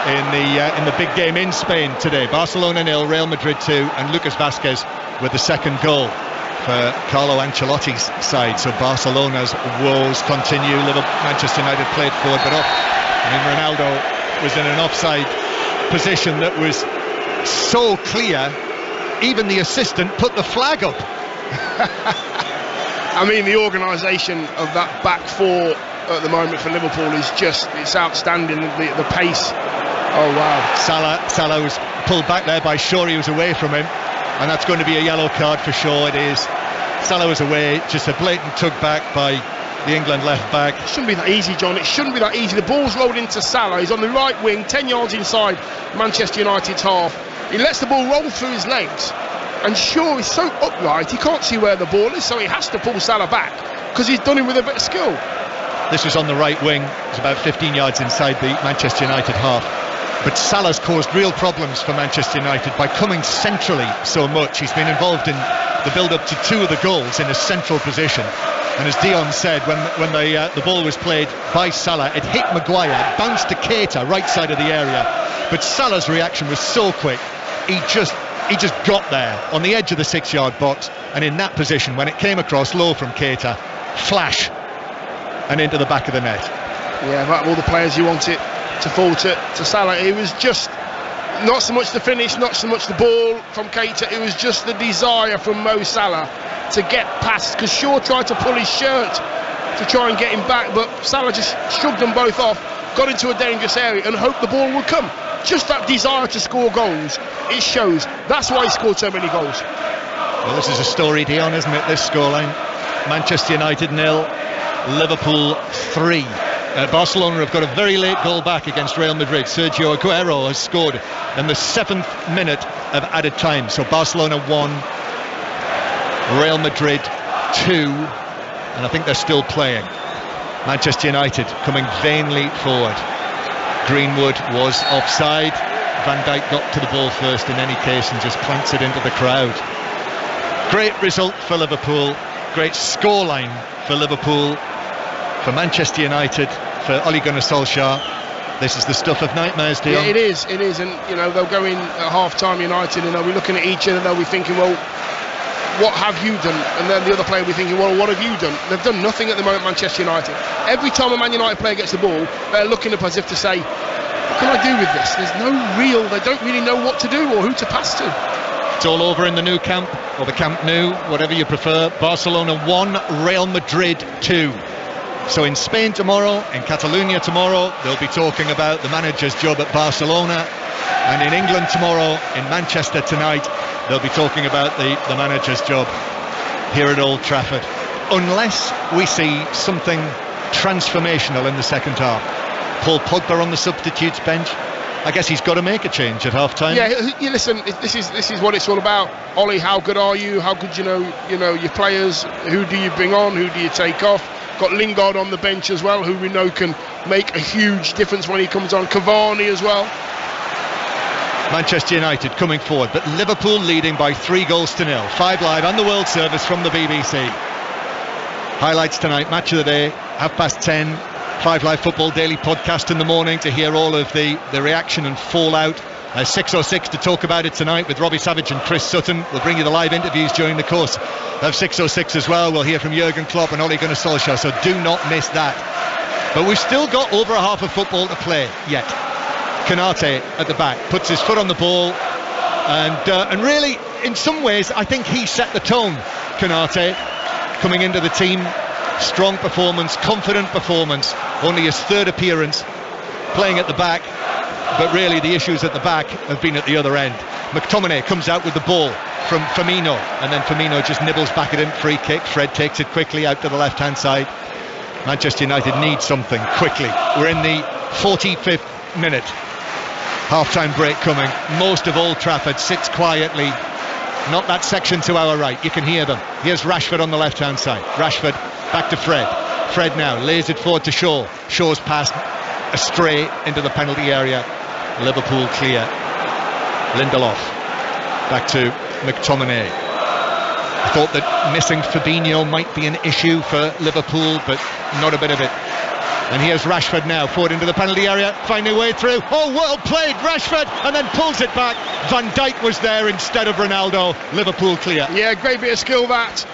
in the big game in Spain today. Barcelona 0, Real Madrid 2, and Lucas Vázquez with the second goal for Carlo Ancelotti's side. So Barcelona's woes continue. Manchester United played forward but up. I mean, Ronaldo was in an offside position that was so clear, even the assistant put the flag up. I mean, the organisation of that back four at the moment for Liverpool is it's outstanding. The pace. Oh wow. Salah was pulled back there by Shaw. He was away from him, and that's going to be a yellow card for Shaw. It is. Salah was away, just a blatant tug back by the England left back. It shouldn't be that easy, John. It shouldn't be that easy. The ball's rolled into Salah. He's on the right wing, 10 yards inside Manchester United's half. He lets the ball roll through his legs, and Shaw is so upright he can't see where the ball is, so he has to pull Salah back because he's done it with a bit of skill. This was on the right wing. It's about 15 yards inside the Manchester United half. But Salah's caused real problems for Manchester United by coming centrally so much. He's been involved in the build-up to 2 of the goals in a central position. And as Dion said, when the ball was played by Salah, it hit Maguire, bounced to Keita, right side of the area. But Salah's reaction was so quick. He just got there on the edge of the 6-yard box, and in that position, when it came across low from Keita, flash, and into the back of the net. Yeah, about all the players you want it to fall to Salah. It was just not so much the finish, not so much the ball from Keita. It was just the desire from Mo Salah to get past, because Shaw tried to pull his shirt to try and get him back, but Salah just shrugged them both off, got into a dangerous area and hoped the ball would come. Just that desire to score goals, it shows. That's why he scored so many goals. Well, this is a story, Dion, isn't it, this scoreline? Manchester United 0, Liverpool 3. Barcelona have got a very late goal back against Real Madrid. Sergio Aguero has scored in the 7th minute of added time. So Barcelona 1, Real Madrid 2, and I think they're still playing. Manchester United coming vainly forward. Greenwood was offside. Van Dijk got to the ball first in any case and just plants it into the crowd. Great result for Liverpool. Great scoreline for Liverpool. For Manchester United, for Ole Gunnar Solskjaer, this is the stuff of nightmares, Dion. Yeah, it is, and they'll go in at half-time United, and they'll be looking at each other, they'll be thinking, well, what have you done? And then the other player will be thinking, well, what have you done? They've done nothing at the moment, Manchester United. Every time a Man United player gets the ball, they're looking up as if to say, what can I do with this? They don't really know what to do or who to pass to. It's all over in the new camp, or the Camp Nou, whatever you prefer. Barcelona 1, Real Madrid 2. So in Spain tomorrow, in Catalonia tomorrow, they'll be talking about the manager's job at Barcelona, and in England tomorrow, in Manchester tonight, they'll be talking about the manager's job here at Old Trafford, unless we see something transformational in the second half. Paul Pogba on the substitutes bench. I guess he's got to make a change at half time. Yeah, you listen, this is what it's all about. Ollie, how good are you? How good you know your players? Who do you bring on? Who do you take off? Got Lingard on the bench as well, who we know can make a huge difference when he comes on. Cavani as well. Manchester United coming forward, but Liverpool leading by 3-0. 5 Live and the World Service from the BBC. Highlights tonight, match of the day, 10:30. 5 Live Football Daily podcast in the morning to hear all of the reaction and fallout. 6:06 to talk about it tonight with Robbie Savage and Chris Sutton. We'll bring you the live interviews during the course of 6:06 as well. We'll hear from Jurgen Klopp and Ole Gunnar Solskjaer, so do not miss that. But we've still got over a half of football to play yet. Konate at the back puts his foot on the ball, and really, in some ways, I think he set the tone. Konate coming into the team, strong performance, confident performance. Only his 3rd appearance playing at the back. But really the issues at the back have been at the other end. McTominay comes out with the ball from Firmino, and then Firmino just nibbles back at him. Free kick. Fred takes it quickly out to the left hand side. Manchester United need something quickly. We're in the 45th minute. Half-time break coming. Most of Old Trafford sits quietly. Not that section to our right. You can hear them. Here's Rashford on the left hand side. Rashford back to Fred. Fred now lays it forward to Shaw. Shaw's pass astray into the penalty area. Liverpool clear. Lindelof back to McTominay. I thought that missing Fabinho might be an issue for Liverpool, but not a bit of it. And here's Rashford now, forward into the penalty area, finding a way through. Oh, well played, Rashford, and then pulls it back. Van Dijk was there instead of Ronaldo. Liverpool clear. Yeah, great bit of skill that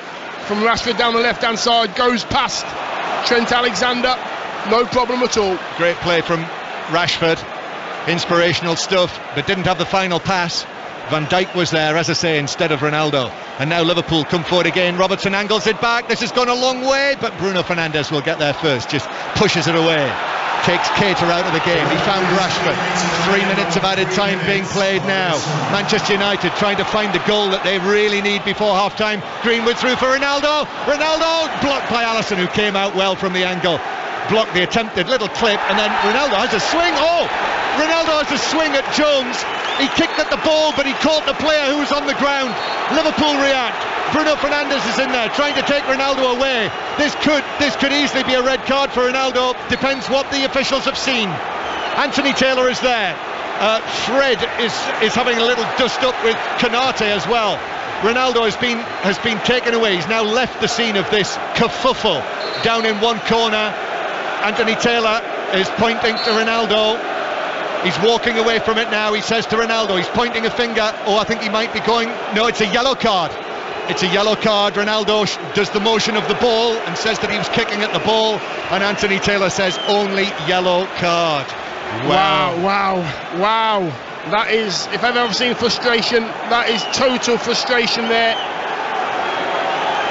from Rashford down the left-hand side, goes past Trent Alexander, no problem at all. Great play from Rashford, inspirational stuff, but didn't have the final pass. Van Dijk was there, as I say, instead of Ronaldo. And now Liverpool come forward again. Robertson angles it back. This has gone a long way, but Bruno Fernandes will get there first. Just pushes it away. Takes Keita out of the game. He found Rashford. 3 minutes of added time being played now. Manchester United trying to find the goal that they really need before half-time. Greenwood through for Ronaldo. Ronaldo blocked by Alisson, who came out well from the angle. Blocked the attempted little clip, and then Ronaldo has a swing. Oh! Ronaldo has a swing at Jones. He kicked at the ball, but he caught the player who was on the ground. Liverpool react. Bruno Fernandes is in there trying to take Ronaldo away. This could easily be a red card for Ronaldo. Depends what the officials have seen. Anthony Taylor is there. Fred is having a little dust up with Konate as well. Ronaldo has been taken away. He's now left the scene of this kerfuffle down in one corner. Anthony Taylor is pointing to Ronaldo. He's walking away from it now. He says to Ronaldo, he's pointing a finger. Oh, I think he might be going. No, it's a yellow card. It's a yellow card. Ronaldo does the motion of the ball and says that he was kicking at the ball. And Anthony Taylor says only yellow card. Wow. That is, if I've ever seen frustration, that is total frustration there.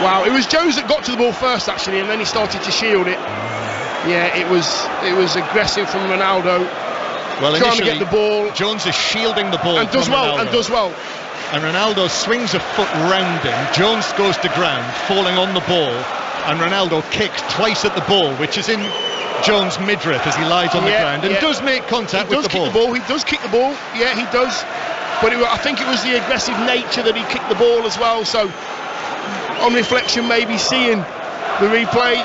Wow, it was Jones that got to the ball first actually, and then he started to shield it. Yeah, it was aggressive from Ronaldo. Well, trying to get the ball. Jones is shielding the ball and does well. And Ronaldo swings a foot round him. Jones goes to ground, falling on the ball, and Ronaldo kicks twice at the ball, which is in Jones' midriff as he lies on the ground, and does make contact with the ball. He does kick the ball. Yeah, he does. But I think it was the aggressive nature that he kicked the ball as well. So, on reflection, maybe seeing the replay.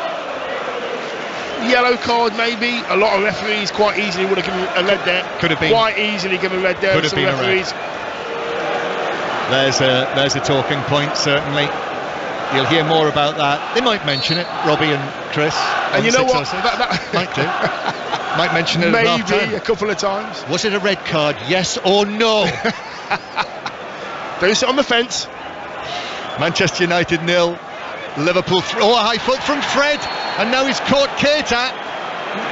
Yellow card maybe. A lot of referees quite easily would have given a red there. Could have been. Quite easily given red there. Could have been referees. There's a talking point, certainly. You'll hear more about that. They might mention it, Robbie and Chris. And you know what? Might do. Might mention it maybe a couple of times. Was it a red card? Yes or no? Don't sit on the fence. Manchester United 0. Liverpool a high foot from Fred, and now he's caught Keita.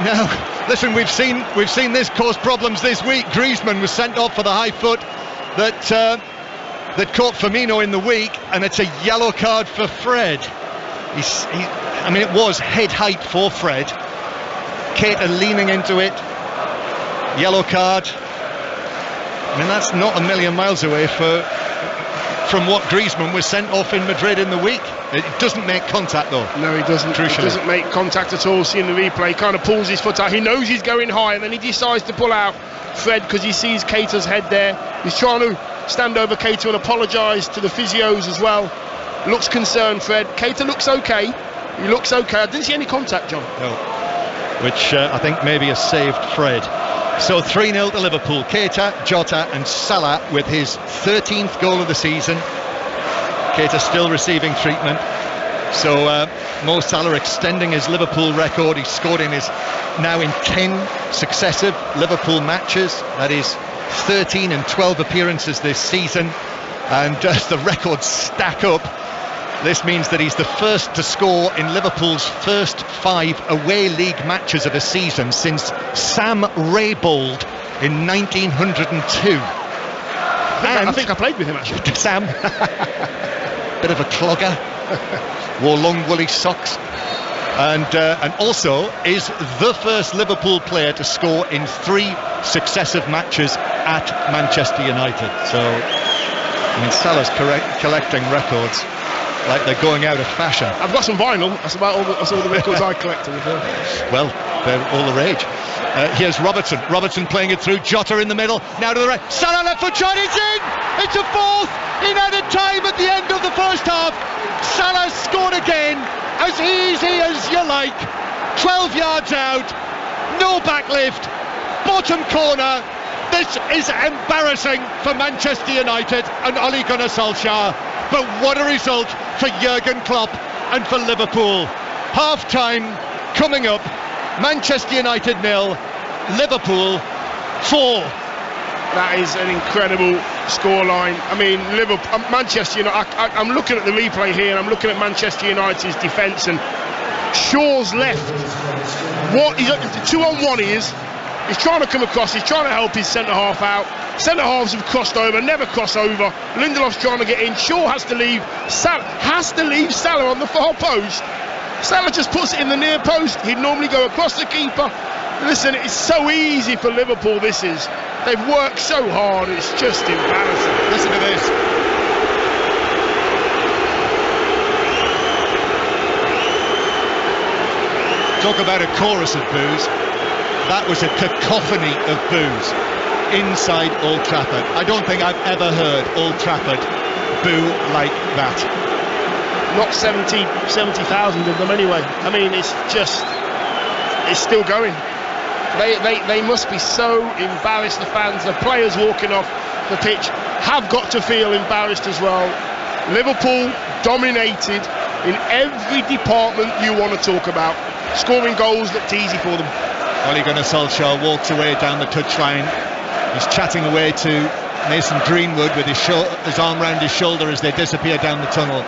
Now, listen, we've seen this cause problems this week. Griezmann was sent off for the high foot that caught Firmino in the week, and it's a yellow card for Fred. It was head height for Fred. Keita leaning into it. Yellow card. That's not a million miles away from what Griezmann was sent off in Madrid in the week. It doesn't make contact though. No, he doesn't. Crucially. He doesn't make contact at all. Seeing the replay, kind of pulls his foot out. He knows he's going high, and then he decides to pull out Fred because he sees Keita's head there. He's trying to stand over Keita and apologise to the physios as well. Looks concerned, Fred. Keita looks okay. He looks okay. I didn't see any contact, John. No. Which I think maybe has saved Fred. So 3-0 to Liverpool. Keita, Jota and Salah with his 13th goal of the season. Keita still receiving treatment. So Mo Salah extending his Liverpool record. He's scored in now in 10 successive Liverpool matches. That is 13 and 12 appearances this season. And as the records stack up, this means that he's the first to score in Liverpool's first 5 away league matches of a season since Sam Raybould in 1902. I think I played with him actually. Sam, bit of a clogger, wore long woolly socks, and also is the first Liverpool player to score in 3 successive matches at Manchester United. So, Salah's collecting records like they're going out of fashion. I've got some vinyl. That's all the records I collected. Well, they're all the rage. Here's Robertson. Robertson playing it through. Jota in the middle. Now to the right. Salah left foot shot. It's in. It's a 4th in added time at the end of the first half. Salah scored again, as easy as you like. 12 yards out. No backlift. Bottom corner. This is embarrassing for Manchester United and Ole Gunnar Solskjaer. But what a result for Jurgen Klopp and for Liverpool. Half time coming up. Manchester United 0, Liverpool 4. That is an incredible scoreline. I mean, Liverpool, Manchester United. I'm looking at the replay here, and I'm looking at Manchester United's defence, and Shaw's left. What? 2-on-1 he is. He's trying to come across. He's trying to help his centre half out. Centre halves have crossed over, never cross over. Lindelof's trying to get in. Shaw has to leave. Salah on the far post. Salah just puts it in the near post. He'd normally go across the keeper. Listen, it's so easy for Liverpool. This is. They've worked so hard, it's just embarrassing. Listen to this. Talk about a chorus of boos. That was a cacophony of boos inside Old Trafford. I don't think I've ever heard Old Trafford boo like that. Not 70,000 of them anyway. I mean, it's still going. They must be so embarrassed. The fans, the players walking off the pitch have got to feel embarrassed as well. Liverpool dominated in every department you want to talk about. Scoring goals looked easy for them. Ole Gunnar Solskjaer walks away down the touchline. He's chatting away to Mason Greenwood with his arm round his shoulder as they disappear down the tunnel.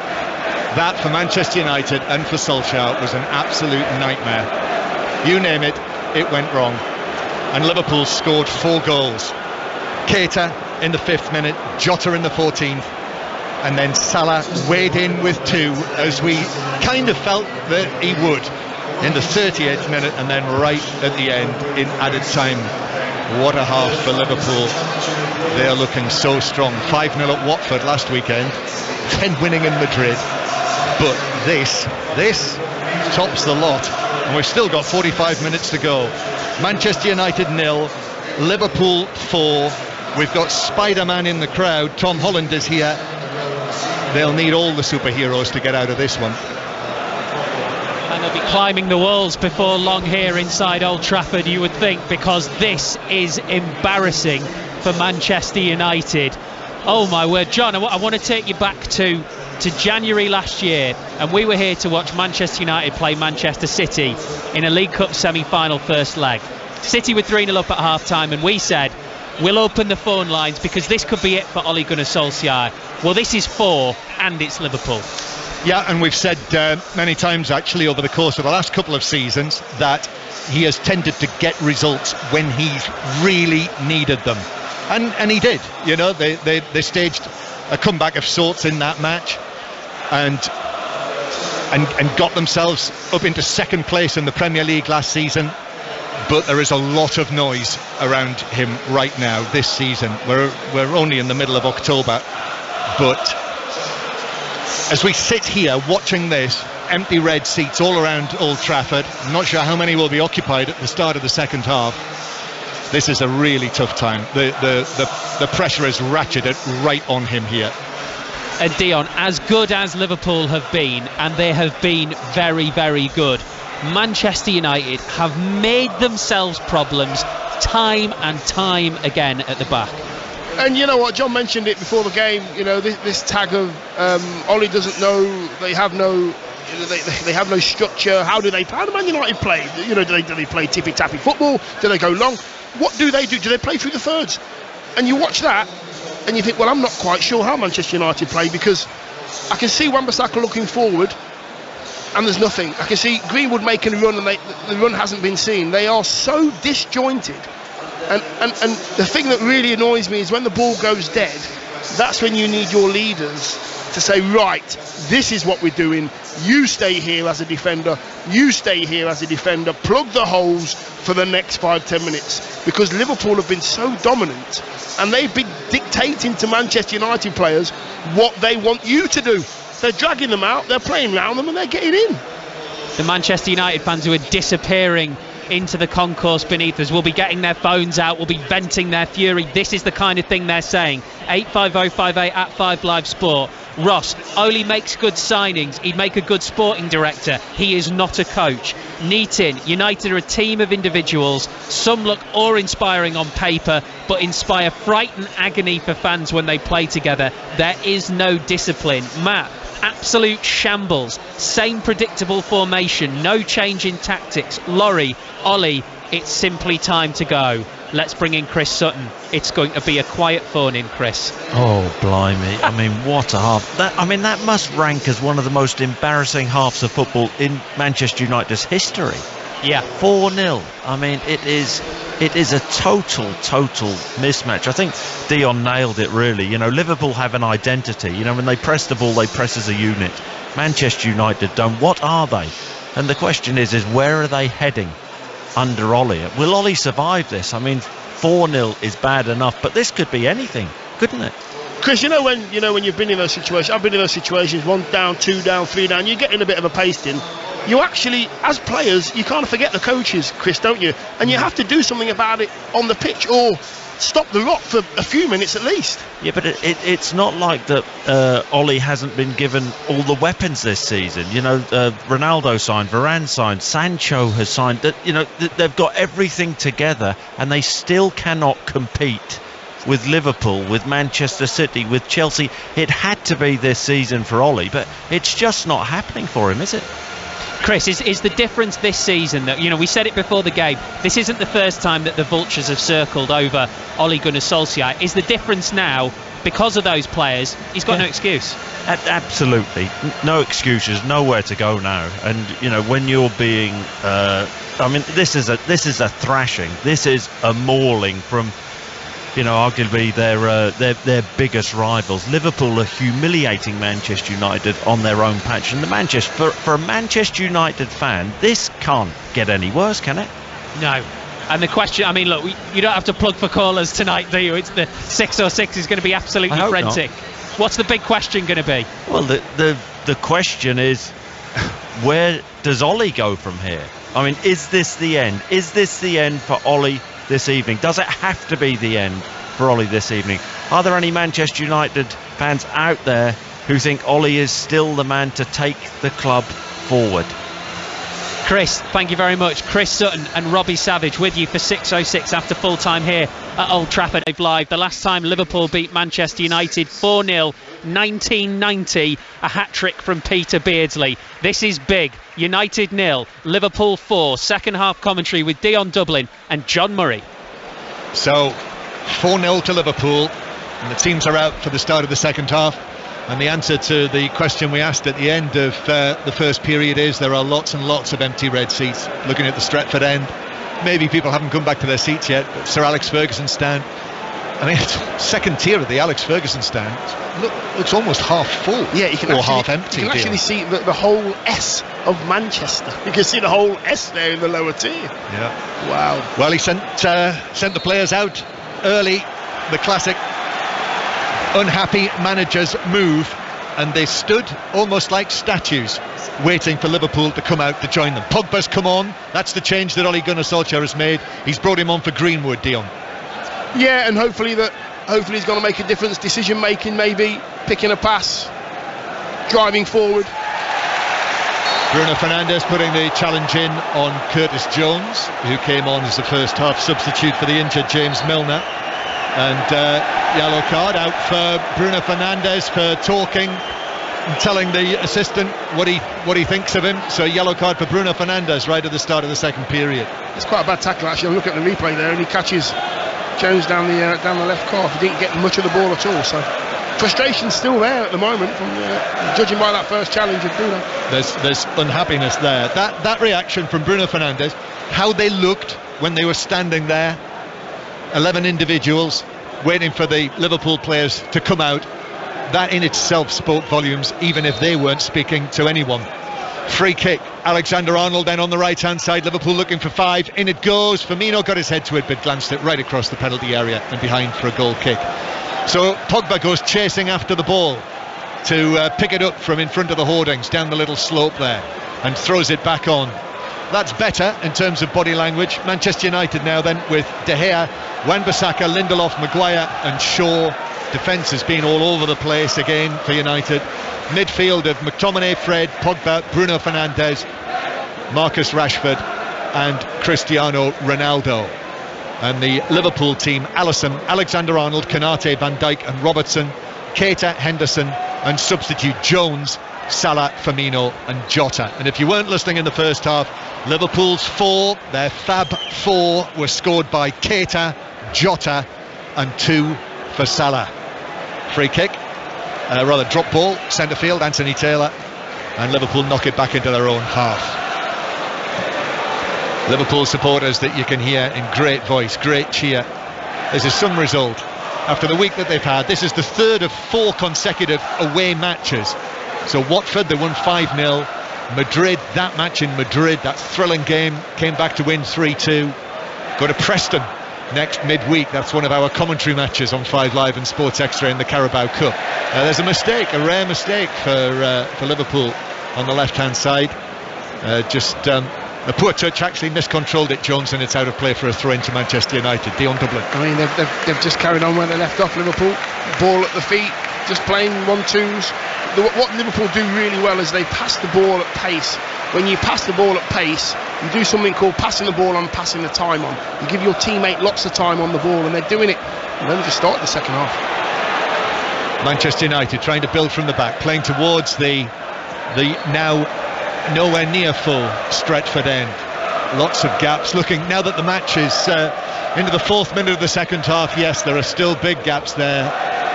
That, for Manchester United and for Solskjaer, was an absolute nightmare. You name it, it went wrong. And Liverpool scored 4 goals. Keita in the 5th minute, Jota in the 14th, and then Salah weighed in with 2, as we kind of felt that he would, in the 38th minute, and then right at the end in added time. What a half for Liverpool. They are looking so strong. 5-0 at Watford last weekend, then winning in Madrid. But this tops the lot, and we've still got 45 minutes to go. Manchester United 0, Liverpool 4. We've got Spider-Man in the crowd. Tom Holland is here. They'll need all the superheroes to get out of this one. And they'll be climbing the walls before long here inside Old Trafford, you would think, because this is embarrassing for Manchester United. Oh my word, John, I want to take you back to January last year, and we were here to watch Manchester United play Manchester City in a League Cup semi-final first leg. City were 3-0 up at half-time, and we said, we'll open the phone lines because this could be it for Ole Gunnar Solskjaer. Well, this is 4, and it's Liverpool. Yeah, and we've said many times actually over the course of the last couple of seasons that he has tended to get results when he's really needed them. And he did. You know, they staged a comeback of sorts in that match and got themselves up into 2nd place in the Premier League last season. But there is a lot of noise around him right now this season. We're only in the middle of October, but as we sit here watching this, empty red seats all around Old Trafford, I'm not sure how many will be occupied at the start of the second half. This is a really tough time. The pressure is ratcheted right on him here. And Dion, as good as Liverpool have been, and they have been very, very good, Manchester United have made themselves problems time and time again at the back. And you know what, John mentioned it before the game, you know, this tag of Ole doesn't know, they have no structure. How do Man United play? You know, do they play tippy-tappy football? Do they go long? What do they do? Do they play through the thirds? And you watch that and you think, well, I'm not quite sure how Manchester United play, because I can see Wan-Bissaka looking forward and there's nothing. I can see Greenwood making a run and the run hasn't been seen. They are so disjointed. And the thing that really annoys me is when the ball goes dead, that's when you need your leaders to say, right, this is what we're doing. You stay here as a defender. You stay here as a defender. Plug the holes for the next 5-10 minutes. Because Liverpool have been so dominant and they've been dictating to Manchester United players what they want you to do. They're dragging them out, they're playing around them, and they're getting in. The Manchester United fans who are disappearing into the concourse beneath us will be getting their phones out, will be venting their fury. This is the kind of thing they're saying. 85058 at 5 Live Sport. Ross, Ole makes good signings. He'd make a good sporting director. He is not a coach. Neatin, United are a team of individuals. Some look awe-inspiring on paper, but inspire fright and agony for fans when they play together. There is no discipline. Matt, absolute shambles. Same predictable formation, no change in tactics. Laurie, Ollie, it's simply time to go. Let's bring in Chris Sutton. It's going to be a quiet phone in, Chris. Oh, blimey. I mean, what a half. That must rank as one of the most embarrassing halves of football in Manchester United's history. Yeah. 4-0. I mean, it is a total mismatch. I think Dion nailed it, really. You know, Liverpool have an identity. You know, when they press the ball, they press as a unit. Manchester United don't. What are they? And the question is where are they heading under Ole? Will Ole survive this? I mean, 4-0 is bad enough, but this could be anything, couldn't it? Chris, when you've been in those situations, I've been in those situations, 1 down, 2 down, 3 down, you're getting a bit of a pasting. You actually, as players, you can't forget the coaches, Chris, don't you? And you have to do something about it on the pitch, or stop the rot for a few minutes at least. Yeah, but it's not like that Ole hasn't been given all the weapons this season. You know, Ronaldo signed, Varane signed, Sancho has signed. You know, they've got everything together, and they still cannot compete with Liverpool, with Manchester City, with Chelsea. It had to be this season for Ole, but it's just not happening for him, is it? Chris, is the difference this season that, you know, we said it before the game, this isn't the first time that the vultures have circled over Ole Gunnar Solskjaer. Is the difference now, because of those players, he's got no excuse? Absolutely. No excuses, nowhere to go now. And, you know, when you're being... this is a thrashing. This is a mauling from... You know, arguably their biggest rivals. Liverpool are humiliating Manchester United on their own patch, and for a Manchester United fan, this can't get any worse, can it? No. And the question, I mean, look, you don't have to plug for callers tonight, do you? It's the 606 is going to be absolutely frantic. What's the big question going to be? Well, the question is, where does Ole go from here? I mean, is this the end? Is this the end for Ole this evening? Does it have to be the end for Ole this evening? Are there any Manchester United fans out there who think Ole is still the man to take the club forward? Chris, thank you very much. Chris Sutton and Robbie Savage with you for 6:06 after full time here at Old Trafford live. The last time Liverpool beat Manchester United 4-0, 1990, a hat-trick from Peter Beardsley. This is big. United 0, Liverpool 4. Second half commentary with Dion Dublin and John Murray. So 4-0 to Liverpool, and the teams are out for the start of the second half. And the answer to the question we asked at the end of the first period is there are lots and lots of empty red seats. Looking at the Stretford end, maybe people haven't come back to their seats yet, but Sir Alex Ferguson stand, I mean, it's second tier of the Alex Ferguson stand. Look, it's almost half full. Yeah, you can half empty. You can actually see the whole S of Manchester. You can see the whole S there in the lower tier. Yeah. Wow. Well, he sent the players out early. The classic unhappy managers move, and they stood almost like statues waiting for Liverpool to come out to join them. Pogba's come on. That's the change that Ole Gunnar Solskjaer has made. He's brought him on for Greenwood, Dion. Yeah, and hopefully he's going to make a difference. Decision making, maybe picking a pass, driving forward. Bruno Fernandes putting the challenge in on Curtis Jones, who came on as the first half substitute for the injured James Milner. And yellow card out for Bruno Fernandes for talking and telling the assistant what he thinks of him. So yellow card for Bruno Fernandes right at the start of the second period. It's quite a bad tackle, actually. Look at the replay there, and he catches Jones down the left calf. He didn't get much of the ball at all. So frustration's still there at the moment, from judging by that first challenge of Bruno. There's unhappiness there. That reaction from Bruno Fernandes, how they looked when they were standing there, 11 individuals waiting for the Liverpool players to come out, that in itself spoke volumes, even if they weren't speaking to anyone. Free kick, Alexander-Arnold then on the right hand side. Liverpool looking for 5, in it goes. Firmino got his head to it but glanced it right across the penalty area and behind for a goal kick. So Pogba goes chasing after the ball to pick it up from in front of the hoardings down the little slope there and throws it back on. That's better in terms of body language. Manchester United now then with De Gea, Wan-Bissaka, Lindelof, Maguire and Shaw. Defence has been all over the place again for United. Midfield of McTominay, Fred, Pogba, Bruno Fernandes, Marcus Rashford and Cristiano Ronaldo. And the Liverpool team, Alisson, Alexander-Arnold, Konate, Van Dijk and Robertson, Keita, Henderson and substitute Jones Salah, Firmino and Jota. And if you weren't listening in the first half, Liverpool's 4, their Fab 4, were scored by Keita, Jota and 2 for Salah. Free kick, drop ball, centre field, Anthony Taylor, and Liverpool knock it back into their own half. Liverpool supporters that you can hear in great voice, great cheer. This is some result after the week that they've had. This is the third of 4 consecutive away matches. So Watford, they won 5-0. Madrid, that match in Madrid, that thrilling game, came back to win 3-2. Go to Preston next midweek. That's one of our commentary matches on 5 Live and Sports Extra in the Carabao Cup. There's a mistake, a rare mistake for Liverpool on the left-hand side. A poor touch, actually miscontrolled it, Jones, and it's out of play for a throw into Manchester United. Dion Dublin. I mean, they've just carried on where they left off, Liverpool. Ball at the feet, just playing 1-2s. What Liverpool do really well is they pass the ball at pace. When you pass the ball at pace, you do something called passing the ball on, passing the time on. You give your teammate lots of time on the ball, and they're doing it. And then just started the second half. Manchester United trying to build from the back, playing towards the now nowhere near full Stretford end. Lots of gaps. Looking now that the match is into the 4th minute of the second half, yes, there are still big gaps there.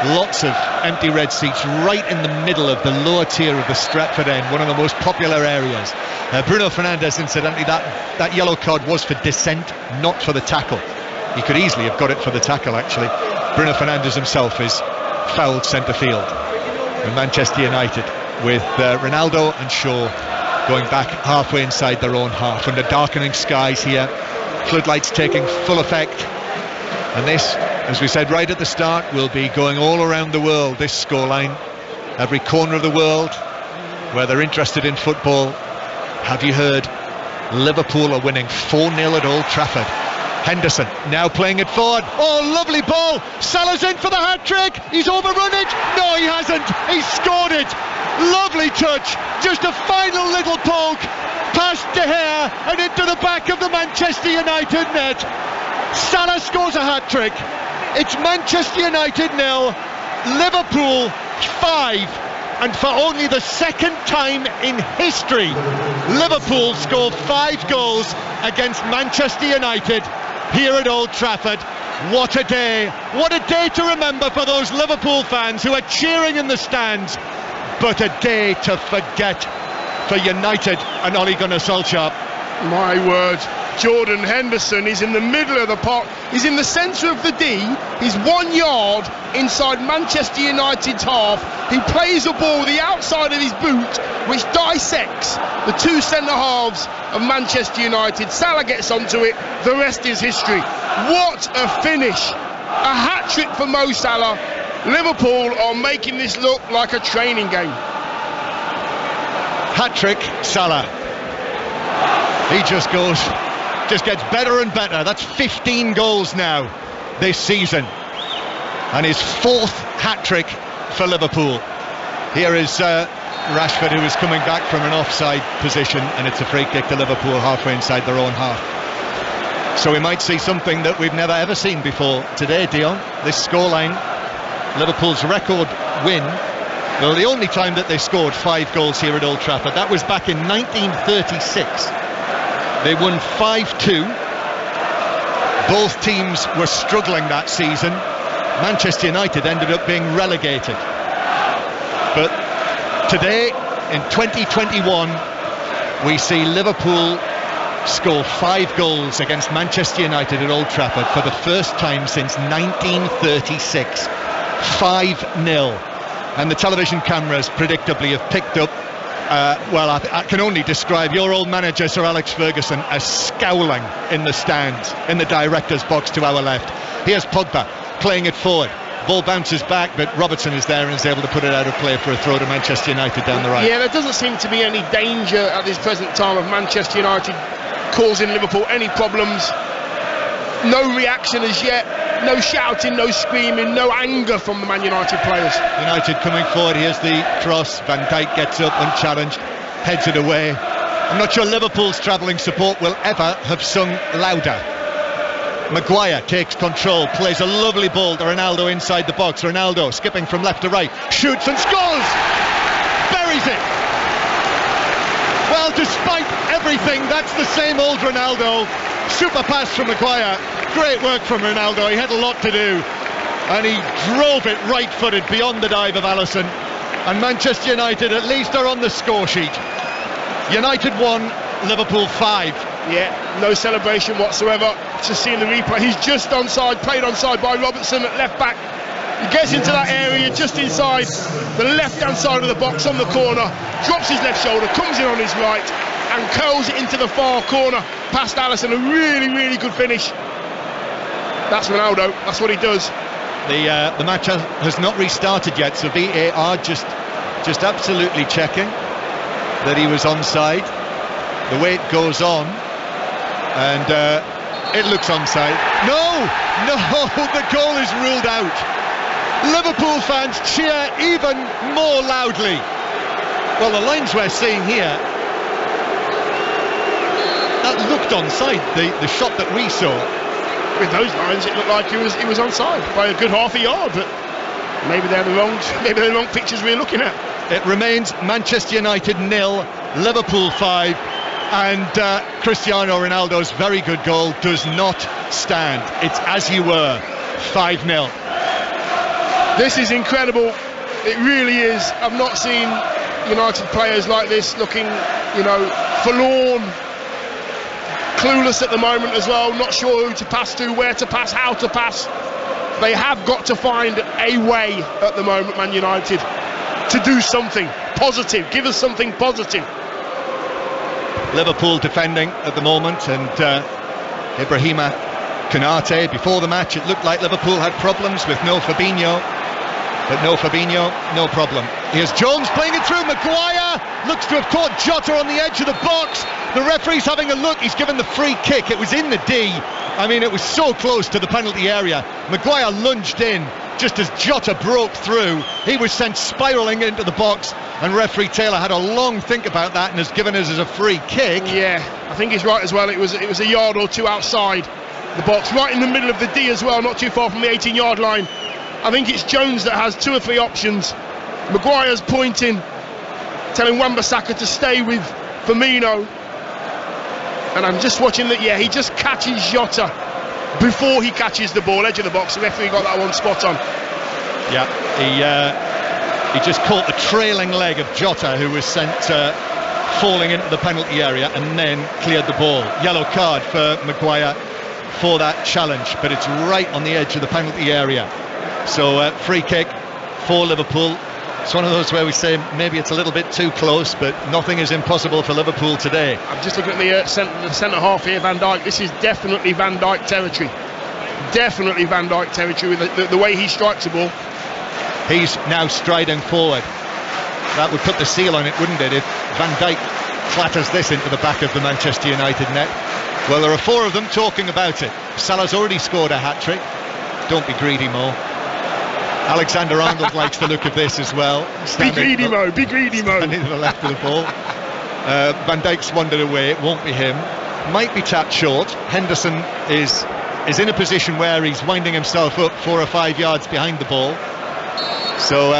Lots of empty red seats right in the middle of the lower tier of the Stretford end, one of the most popular areas. Bruno Fernandes, incidentally, that yellow card was for dissent, not for the tackle. He could easily have got it for the tackle, actually. Bruno Fernandes himself is fouled centre field. And Manchester United with Ronaldo and Shaw going back halfway inside their own half under darkening skies here, floodlights taking full effect. And this, as we said right at the start, will be going all around the world, this scoreline. Every corner of the world where they're interested in football. Have you heard? Liverpool are winning 4-0 at Old Trafford. Henderson now playing it forward. Oh, lovely ball. Salah's in for the hat-trick. He's overrun it. No, he hasn't. He's scored it. Lovely touch. Just a final little poke past De Gea and into the back of the Manchester United net. Salah scores a hat-trick. It's Manchester United 0, Liverpool 5, and for only the second time in history, Liverpool score 5 goals against Manchester United here at Old Trafford. What a day to remember for those Liverpool fans who are cheering in the stands, but a day to forget for United and Ole Gunnar Solskjaer. My word, Jordan Henderson is in the middle of the park. He's in the centre of the D. He's 1 yard inside Manchester United's half. He plays a ball with the outside of his boot, which dissects the 2 centre halves of Manchester United. Salah gets onto it. The rest is history. What a finish. A hat-trick for Mo Salah. Liverpool are making this look like a training game. Hat-trick, Salah. He just gets better and better. That's 15 goals now this season, and his 4th hat-trick for Liverpool. Here is Rashford, who is coming back from an offside position, and it's a free kick to Liverpool halfway inside their own half. So we might see something that we've never ever seen before today, Dion. This scoreline, Liverpool's record win. Well, the only time that they scored 5 goals here at Old Trafford, that was back in 1936. They won 5-2. Both teams were struggling that season. Manchester United ended up being relegated. But today, in 2021, we see Liverpool score 5 goals against Manchester United at Old Trafford for the first time since 1936. 5-0. And the television cameras predictably have picked up I can only describe your old manager, Sir Alex Ferguson, as scowling in the stands, in the director's box to our left. Here's Pogba playing it forward. Ball bounces back, but Robertson is there and is able to put it out of play for a throw to Manchester United down the right. Yeah, there doesn't seem to be any danger at this present time of Manchester United causing Liverpool any problems. No reaction as yet. No shouting, no screaming, no anger from the Man United players. United coming forward. Here's the cross. Van Dijk gets up unchallenged, heads it away. I'm not sure Liverpool's travelling support will ever have sung louder. Maguire takes control, plays a lovely ball to Ronaldo inside the box. Ronaldo skipping from left to right, shoots and scores! Buries it! Well, despite everything, that's the same old Ronaldo. Super pass from Maguire. Great work from Ronaldo. He had a lot to do, and he drove it right-footed beyond the dive of Alisson. And Manchester United at least are on the score sheet. United 1, Liverpool 5. Yeah, no celebration whatsoever. Just seeing the replay, he's just onside, played onside by Robertson at left back. He gets into that area just inside the left-hand side of the box on the corner, drops his left shoulder, comes in on his right, and curls it into the far corner past Alisson. A really, really good finish. That's Ronaldo. That's what he does. The match has not restarted yet, so VAR just absolutely checking that he was onside. The wait goes on, and it looks onside. No, the goal is ruled out. Liverpool fans cheer even more loudly. Well, the lines we're seeing here, that looked onside. The shot that we saw. With those lines, it looked like he was onside by a good half a yard, but maybe they're the wrong pictures we're looking at. It remains Manchester United 0, Liverpool 5, and Cristiano Ronaldo's very good goal does not stand. It's as you were, 5-0. This is incredible. It really is. I've not seen United players like this, looking, forlorn, clueless at the moment as well, not sure who to pass to, where to pass, how to pass. They have got to find a way at the moment, Man United, to do something positive. Give us something positive. Liverpool defending at the moment, and Ibrahima Konate. Before the match, it looked like Liverpool had problems with no Fabinho, but no Fabinho, no problem. Here's Jones playing it through. Maguire looks to have caught Jota on the edge of the box. The referee's having a look. He's given the free kick. It was in the D. I mean, it was so close to the penalty area. Maguire lunged in just as Jota broke through. He was sent spiralling into the box, and referee Taylor had a long think about that and has given us as a free kick. Yeah, I think he's right as well. It was a yard or two outside the box, right in the middle of the D as well, not too far from the 18-yard line. I think it's Jones that has 2 or 3 options. Maguire's pointing, telling Wan-Bissaka to stay with Firmino. And I'm just watching that, he just catches Jota before he catches the ball, edge of the box. The referee got that one spot on. Yeah, he just caught the trailing leg of Jota, who was sent falling into the penalty area, and then cleared the ball. Yellow card for Maguire for that challenge, but it's right on the edge of the penalty area. So free kick for Liverpool. It's one of those where we say maybe it's a little bit too close, but nothing is impossible for Liverpool today. I'm just looking at the centre half here, Van Dijk. This is definitely Van Dijk territory. Definitely Van Dijk territory with the way he strikes the ball. He's now striding forward. That would put the seal on it, wouldn't it, if Van Dijk clatters this into the back of the Manchester United net. Well, there are 4 of them talking about it. Salah's already scored a hat-trick. Don't be greedy, Mo. Alexander-Arnold likes the look of this as well. Be greedy, Mo. Standing to the left of the ball. Van Dijk's wandered away. It won't be him. Might be tapped short. Henderson is in a position where he's winding himself up 4 or 5 yards behind the ball. So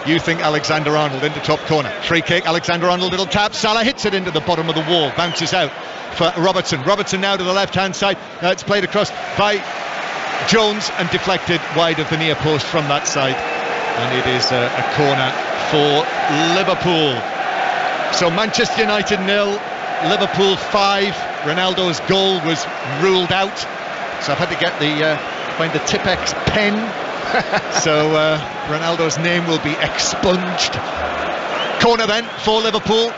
you think Alexander-Arnold into top corner. Free kick, Alexander-Arnold, little tap. Salah hits it into the bottom of the wall. Bounces out for Robertson. Robertson now to the left-hand side. It's played across by Jones and deflected wide of the near post from that side, and it is a corner for Liverpool. So Manchester United 0, Liverpool 5. Ronaldo's goal was ruled out, so I've had to get find the Tipex pen. So Ronaldo's name will be expunged. Corner then for Liverpool,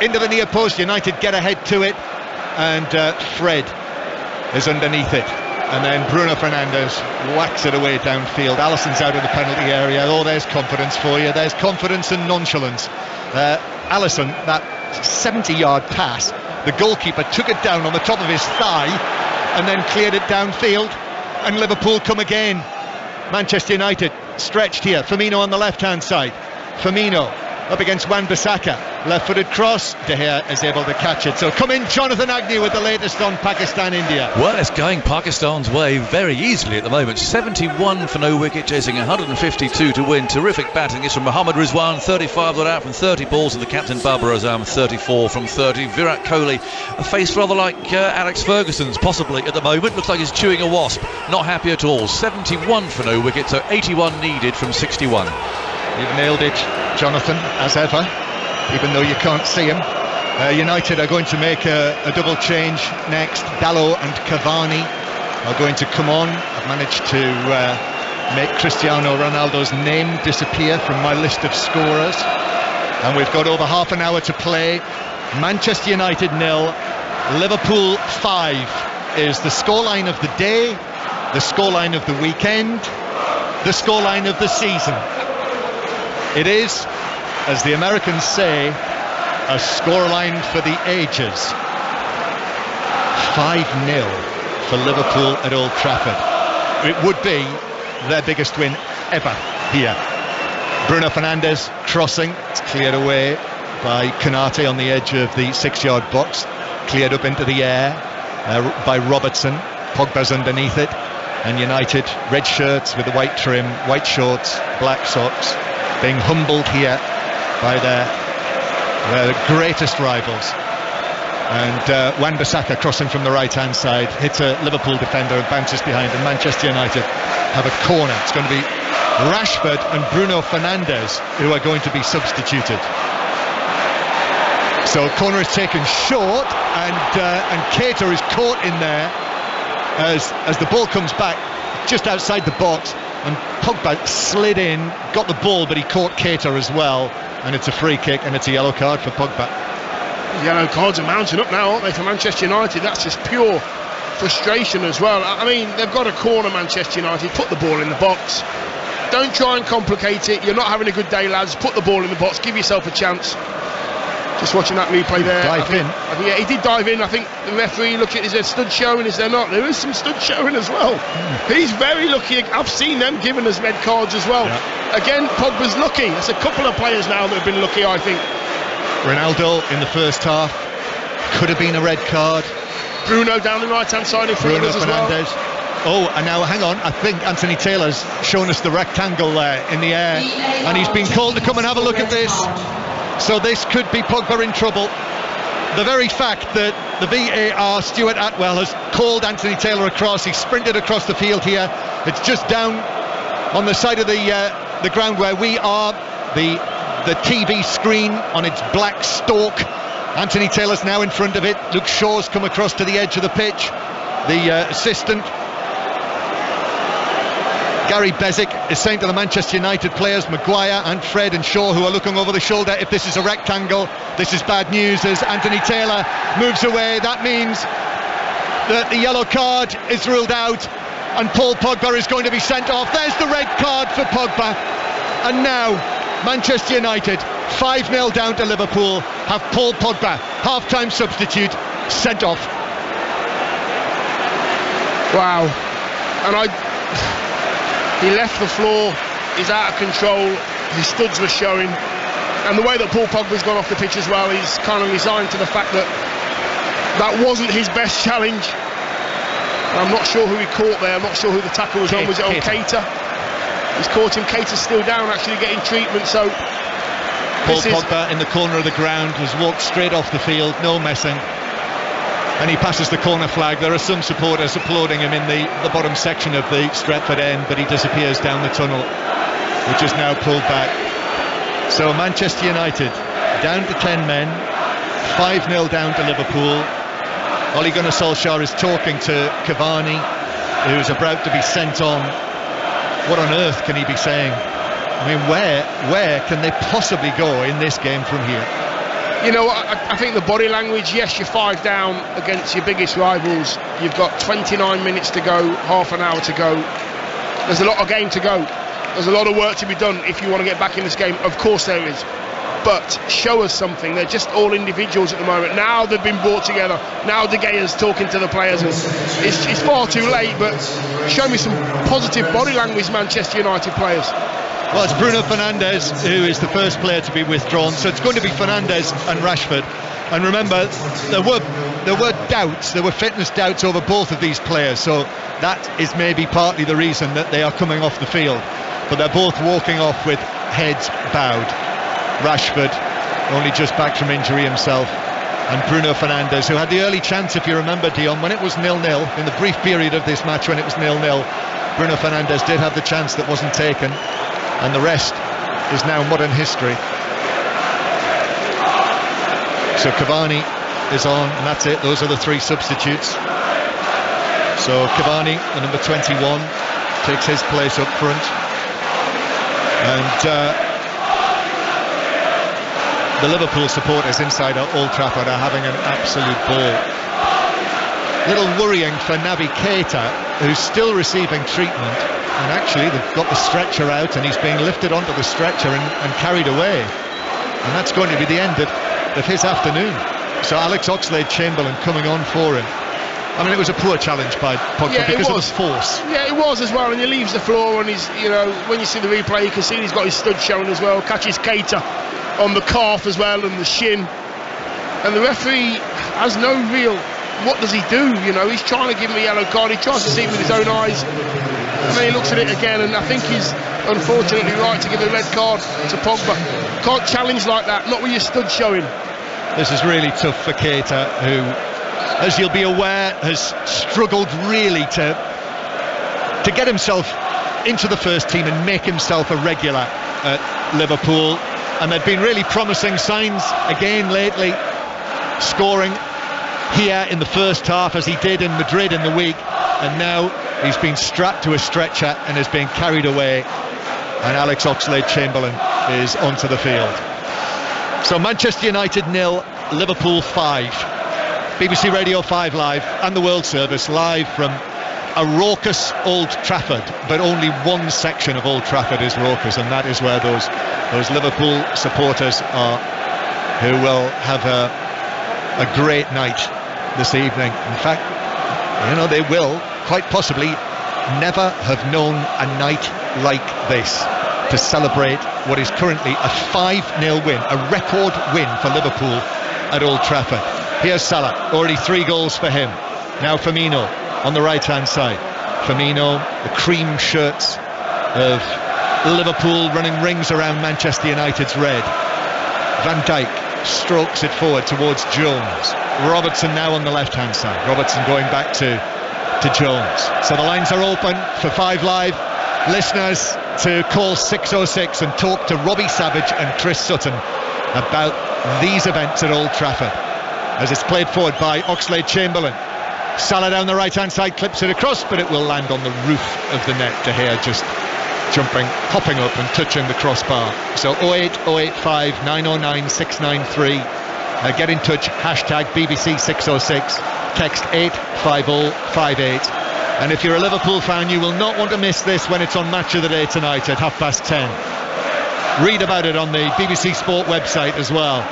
into the near post. United get ahead to it, and Fred is underneath it. And then Bruno Fernandes whacks it away downfield. Alisson's out of the penalty area. Oh, there's confidence for you. There's confidence and nonchalance. Alisson, that 70-yard pass, the goalkeeper took it down on the top of his thigh and then cleared it downfield. And Liverpool come again. Manchester United stretched here. Firmino on the left-hand side. Firmino up against Wan-Bissaka. Left-footed cross, De Gea is able to catch it. So come in, Jonathan Agnew, with the latest on Pakistan-India. Well, it's going Pakistan's way very easily at the moment. 71 for no wicket, chasing 152 to win. Terrific batting is from Mohammad Rizwan, 35 got out from 30 balls, and the captain Babar Azam, 34 from 30. Virat Kohli, a face rather like Alex Ferguson's possibly at the moment. Looks like he's chewing a wasp. Not happy at all. 71 for no wicket, so 81 needed from 61. You've nailed it, Jonathan, as ever, even though you can't see him. United are going to make a double change next. Dalot and Cavani are going to come on. I've managed to make Cristiano Ronaldo's name disappear from my list of scorers. And we've got over half an hour to play. Manchester United 0, Liverpool 5 is the scoreline of the day, the scoreline of the weekend, the scoreline of the season. It is, as the Americans say, a scoreline for the ages. 5-0 for Liverpool at Old Trafford. It would be their biggest win ever here. Bruno Fernandes crossing, it's cleared away by Konate on the edge of the 6-yard box, cleared up into the air by Robertson. Pogba's underneath it, and United, red shirts with the white trim, white shorts, black socks, being humbled here by their greatest rivals. And Wan-Bissaka crossing from the right hand side hits a Liverpool defender and bounces behind, and Manchester United have a corner. It's going to be Rashford and Bruno Fernandes who are going to be substituted. So corner is taken short, and Keita is caught in there as the ball comes back just outside the box, and Pogba slid in, got the ball, but he caught Keita as well, and it's a free kick, and it's a yellow card for Pogba. Yellow cards are mounting up now, aren't they, for Manchester United? That's just pure frustration as well. I mean, they've got a corner, Manchester United. Put the ball in the box. Don't try and complicate it. You're not having a good day, lads. Put the ball in the box. Give yourself a chance. Just watching that replay there. I think, yeah, he did dive in. I think the referee looked at, is there stud showing, is there not? There is some stud showing as well. He's very lucky. I've seen them giving us red cards as well. Yeah. Again, Pogba's lucky. There's a couple of players now that have been lucky, I think. Ronaldo in the first half, could have been a red card. Bruno down the right hand side in front of us as Fernandes. Well. Oh, and now hang on, I think Anthony Taylor's shown us the rectangle there in the air, and he's been called to come and have a look at this. So this could be Pogba in trouble. The very fact that the VAR, Stuart Atwell, has called Anthony Taylor across, he sprinted across the field here. It's just down on the side of the ground where we are, the TV screen on its black stalk. Anthony Taylor's now in front of it. Luke Shaw's come across to the edge of the pitch. The assistant, Gary Bezic, is saying to the Manchester United players, Maguire and Fred and Shaw, who are looking over the shoulder, if this is a rectangle, this is bad news. As Anthony Taylor moves away, that means that the yellow card is ruled out and Paul Pogba is going to be sent off. There's the red card for Pogba. And now Manchester United, 5-0 down to Liverpool, have Paul Pogba, half-time substitute, sent off. Wow. And he left the floor, he's out of control, his studs were showing, and the way that Paul Pogba's gone off the pitch as well, he's kind of resigned to the fact that that wasn't his best challenge. I'm not sure who he caught there, I'm not sure who the tackle was on. Was it on Keita? He's caught him. Keita's still down, actually getting treatment. So Paul Pogba in the corner of the ground has walked straight off the field, no messing, and he passes the corner flag. There are some supporters applauding him in the bottom section of the Stretford end, but he disappears down the tunnel, which is now pulled back. So Manchester United down to 10 men, 5-0 down to Liverpool. Ole Gunnar Solskjaer is talking to Cavani, who's about to be sent on. What on earth can he be saying? I mean, where can they possibly go in this game from here? You know, I think the body language, yes, you're 5 down against your biggest rivals. You've got 29 minutes to go, half an hour to go. There's a lot of game to go. There's a lot of work to be done if you want to get back in this game. Of course there is. But show us something. They're just all individuals at the moment. Now they've been brought together. Now De Gea's talking to the players. It's far too late, but show me some positive body language, Manchester United players. Well, it's Bruno Fernandes who is the first player to be withdrawn, so it's going to be Fernandes and Rashford. And remember, there were doubts, there were fitness doubts over both of these players, so that is maybe partly the reason that they are coming off the field. But they're both walking off with heads bowed. Rashford, only just back from injury himself, and Bruno Fernandes, who had the early chance, if you remember, Dion, when it was 0-0, in the brief period of this match when it was 0-0, Bruno Fernandes did have the chance that wasn't taken, and the rest is now modern history. So Cavani is on, and that's it. Those are the three substitutes. So Cavani, the number 21, takes his place up front, and the Liverpool supporters inside Old Trafford are having an absolute ball. Little worrying for Naby Keita, who's still receiving treatment, and actually they've got the stretcher out and he's being lifted onto the stretcher and carried away, and that's going to be the end of his afternoon. So Alex Oxlade-Chamberlain coming on for him. I mean, it was a poor challenge by Pogba because of the force. Yeah, it was as well, and he leaves the floor, and he's, you know, when you see the replay, you can see he's got his stud showing as well, catches Keita on the calf as well, and the shin, and the referee has no real, what does he do? You know, he's trying to give him a yellow card, he tries to see it with his own eyes, and then he looks at it again, and I think he's unfortunately right to give a red card to Pogba. Can't challenge like that, not with your stud showing. This is really tough for Keita, who, as you'll be aware, has struggled really to get himself into the first team and make himself a regular at Liverpool. And there'd been really promising signs again lately, scoring here in the first half as he did in Madrid in the week, and now he's been strapped to a stretcher and is being carried away, and Alex Oxlade-Chamberlain is onto the field. So Manchester United 0, Liverpool 5. BBC Radio 5 Live and the World Service live from a raucous Old Trafford, but only one section of Old Trafford is raucous, and that is where those Liverpool supporters are, who will have a great night this evening. In fact, you know, they will quite possibly never have known a night like this to celebrate what is currently a 5-0 win, a record win for Liverpool at Old Trafford. Here's Salah, already 3 goals for him. Now Firmino on the right hand side. Firmino, the cream shirts of Liverpool running rings around Manchester United's red. Van Dijk strokes it forward towards Jones. Robertson now on the left hand side. Robertson going back to Jones. So the lines are open for 5 Live listeners to call 606 and talk to Robbie Savage and Chris Sutton about these events at Old Trafford. As it's played forward by Oxlade-Chamberlain. Salah down the right hand side, clips it across, but it will land on the roof of the net. De Gea just jumping, hopping up and touching the crossbar. So 08085 909 693. Get in touch, hashtag BBC 606, text 85058. And if you're a Liverpool fan, you will not want to miss this when it's on Match of the Day tonight at 10:30. Read about it on the BBC Sport website as well.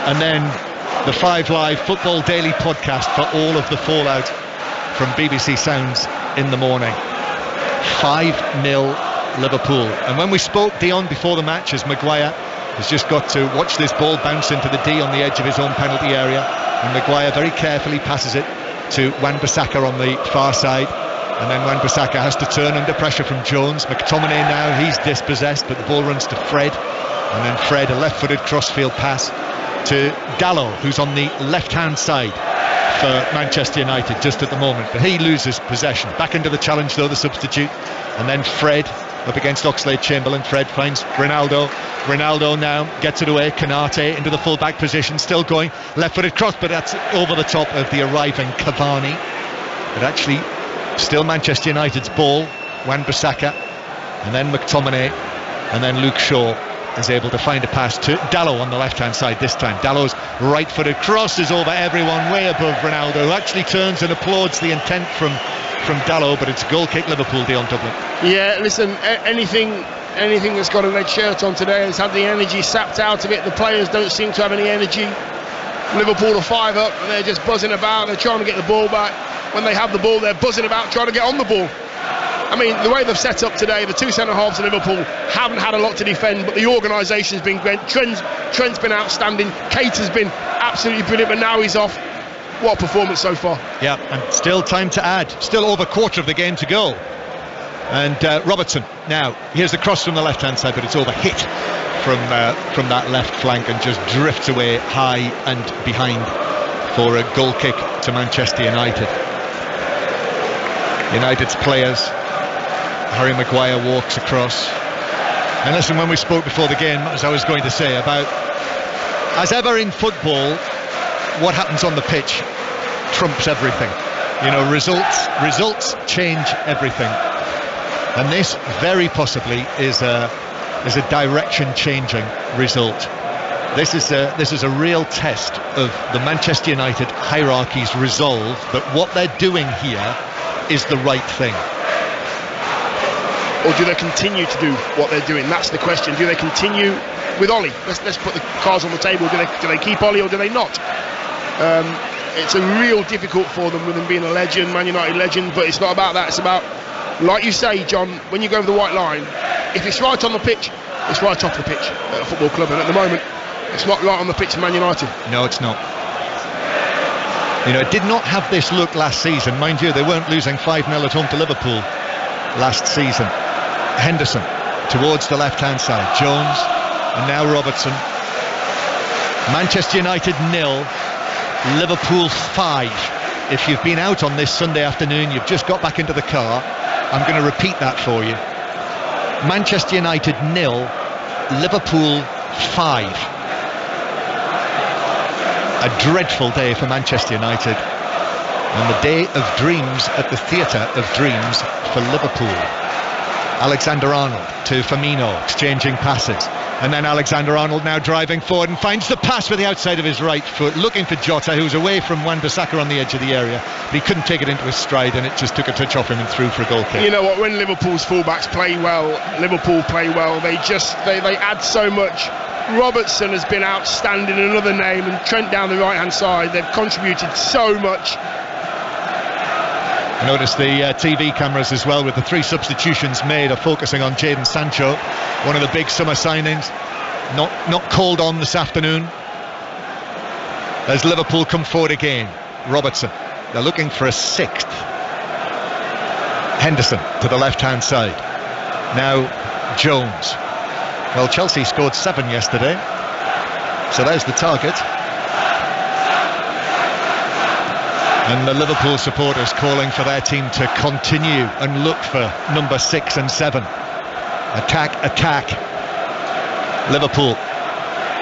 And then the 5 Live Football Daily podcast for all of the fallout from BBC Sounds in the morning. 5-0 Liverpool. And when we spoke, Dion, before the match, as Maguire has just got to watch this ball bounce into the D on the edge of his own penalty area, and Maguire very carefully passes it to Wan-Bissaka on the far side, and then Wan-Bissaka has to turn under pressure from Jones. McTominay now, he's dispossessed, but the ball runs to Fred, and then Fred, a left-footed crossfield pass to Dalot, who's on the left-hand side for Manchester United just at the moment, but he loses possession. Back into the challenge though, the substitute, and then Fred up against Oxlade-Chamberlain. Fred finds Ronaldo now gets it away. Konate into the full-back position, still going, left-footed cross, but that's over the top of the arriving Cavani. But actually still Manchester United's ball. Wan-Bissaka, and then McTominay, and then Luke Shaw is able to find a pass to Dalot on the left-hand side this time. Dalot's right-footed cross is over everyone, way above Ronaldo, who actually turns and applauds the intent from Dalot, but it's a goal kick Liverpool, Dion Dublin. Yeah, listen, anything that's got a red shirt on today has had the energy sapped out of it. The players don't seem to have any energy. Liverpool are 5 up, and they're just buzzing about, they're trying to get the ball back. When they have the ball, they're buzzing about trying to get on the ball. I mean, the way they've set up today, the two centre-halves of Liverpool haven't had a lot to defend, but the organisation's been great. Trent's been outstanding. Kate has been absolutely brilliant, but now he's off. What a performance so far. Yeah, and still time to add. Still over a quarter of the game to go. And Robertson, now, here's the cross from the left-hand side, but it's overhit from that left flank and just drifts away high and behind for a goal kick to Manchester United. United's players, Harry Maguire walks across. And listen, when we spoke before the game, as I was going to say, about, as ever in football, what happens on the pitch trumps everything. You know, results change everything. And this very possibly is a direction-changing result. This is a real test of the Manchester United hierarchy's resolve that what they're doing here is the right thing. Or do they continue to do what they're doing? That's the question. Do they continue with Ole? Let's put the cards on the table. Do they keep Ole or do they not? It's a real difficult for them with him being a legend, Man United legend, but it's not about that. It's about, like you say, John, when you go over the white line, if it's right on the pitch, it's right off the pitch at a football club, and at the moment it's not right on the pitch at Man United. No, it's not. You know, it did not have this look last season. Mind you, they weren't losing 5-0 at home to Liverpool last season. Henderson towards the left-hand side, Jones, and now Robertson. Manchester United 0, Liverpool 5. If you've been out on this Sunday afternoon, you've just got back into the car, I'm going to repeat that for you. Manchester United 0, Liverpool 5. A dreadful day for Manchester United, and the day of dreams at the theatre of dreams for Liverpool. Alexander-Arnold to Firmino, exchanging passes, and then Alexander-Arnold now driving forward and finds the pass with the outside of his right foot, looking for Jota, who's away from Wan-Bissaka on the edge of the area, but he couldn't take it into his stride, and it just took a touch off him and through for a goal kick. You know what, when Liverpool's fullbacks play well, Liverpool play well, they add so much. Robertson has been outstanding, another name, and Trent down the right hand side. They've contributed so much. I noticed the TV cameras as well, with the 3 substitutions made, are focusing on Jadon Sancho, one of the big summer signings, not called on this afternoon. As Liverpool come forward again, Robertson, they're looking for a 6th. Henderson to the left hand side, now Jones. Well, Chelsea scored 7 yesterday, so there's the target. And the Liverpool supporters calling for their team to continue and look for number 6 and 7. Attack. Liverpool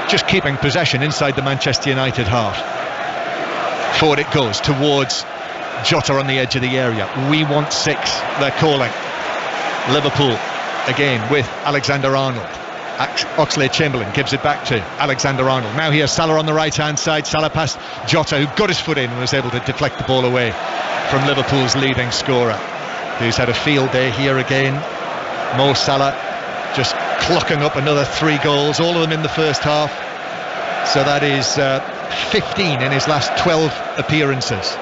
just keeping possession inside the Manchester United half. Forward it goes towards Jota on the edge of the area. We want 6, they're calling. Liverpool again with Alexander-Arnold. Oxlade-Chamberlain gives it back to Alexander-Arnold. Now here's Salah on the right hand side. Salah past Jota, who got his foot in and was able to deflect the ball away from Liverpool's leading scorer, who's had a field day here again. Mo Salah just clocking up another 3 goals, all of them in the first half, so that is 15 in his last 12 appearances,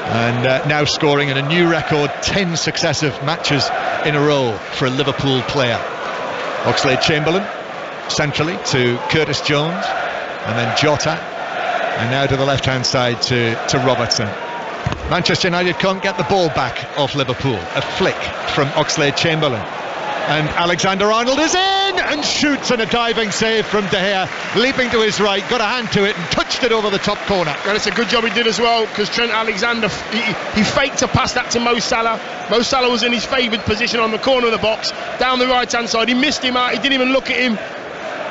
and now scoring in a new record, 10 successive matches in a row for a Liverpool player. Oxlade-Chamberlain centrally to Curtis Jones, and then Jota, and now to the left hand side to Robertson. Manchester United can't get the ball back off Liverpool. A flick from Oxlade-Chamberlain, and Alexander-Arnold is in and shoots, and a diving save from De Gea, leaping to his right, got a hand to it and touched it over the top corner. And it's a good job he did as well, because Trent Alexander, he faked to pass that to Mo Salah. Mo Salah was in his favoured position on the corner of the box, down the right hand side. He missed him out, he didn't even look at him,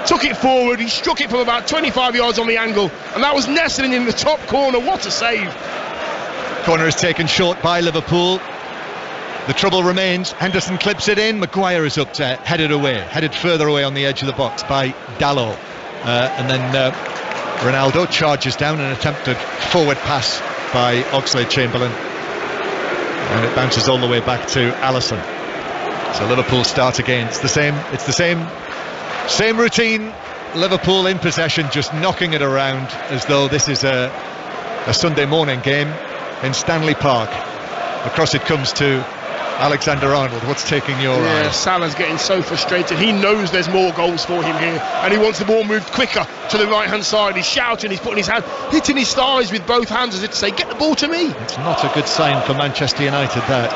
took it forward, he struck it from about 25 yards on the angle, and that was nestling in the top corner. What a save. Corner is taken short by Liverpool. The trouble remains. Henderson clips it in. Maguire is up to headed further away on the edge of the box by Dalot, and then Ronaldo charges down an attempted forward pass by Oxlade-Chamberlain, and it bounces all the way back to Alisson. So Liverpool start again. It's the same routine. Liverpool in possession, just knocking it around as though this is a Sunday morning game in Stanley Park. Across it comes to Alexander-Arnold, what's taking your eye? Salah's getting so frustrated. He knows there's more goals for him here, and he wants the ball moved quicker to the right-hand side. He's shouting, he's putting his hand, hitting his thighs with both hands as if to say, get the ball to me. It's not a good sign for Manchester United, that.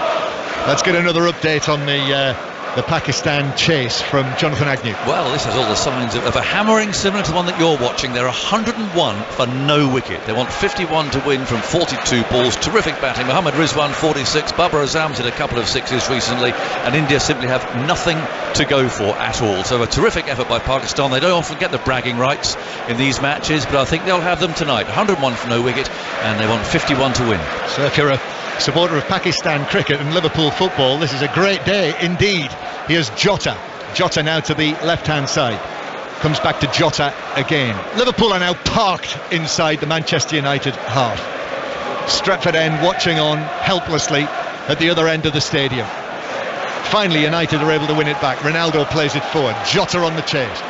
Let's get another update on the Pakistan chase from Jonathan Agnew. Well, this has all the signs of a hammering similar to the one that you're watching. They're 101 for no wicket. They want 51 to win from 42 balls. Terrific batting. Mohammad Rizwan 46. Babar Azam's hit a couple of sixes recently, and India simply have nothing to go for at all. So a terrific effort by Pakistan. They don't often get the bragging rights in these matches, but I think they'll have them tonight. 101 for no wicket, and they want 51 to win. So if you're a supporter of Pakistan cricket and Liverpool football, this is a great day indeed. Here's Jota now to the left hand side, comes back to Jota again. Liverpool are now parked inside the Manchester United half. Stretford End watching on helplessly at the other end of the stadium. Finally United are able to win it back. Ronaldo plays it forward, Jota on the chase.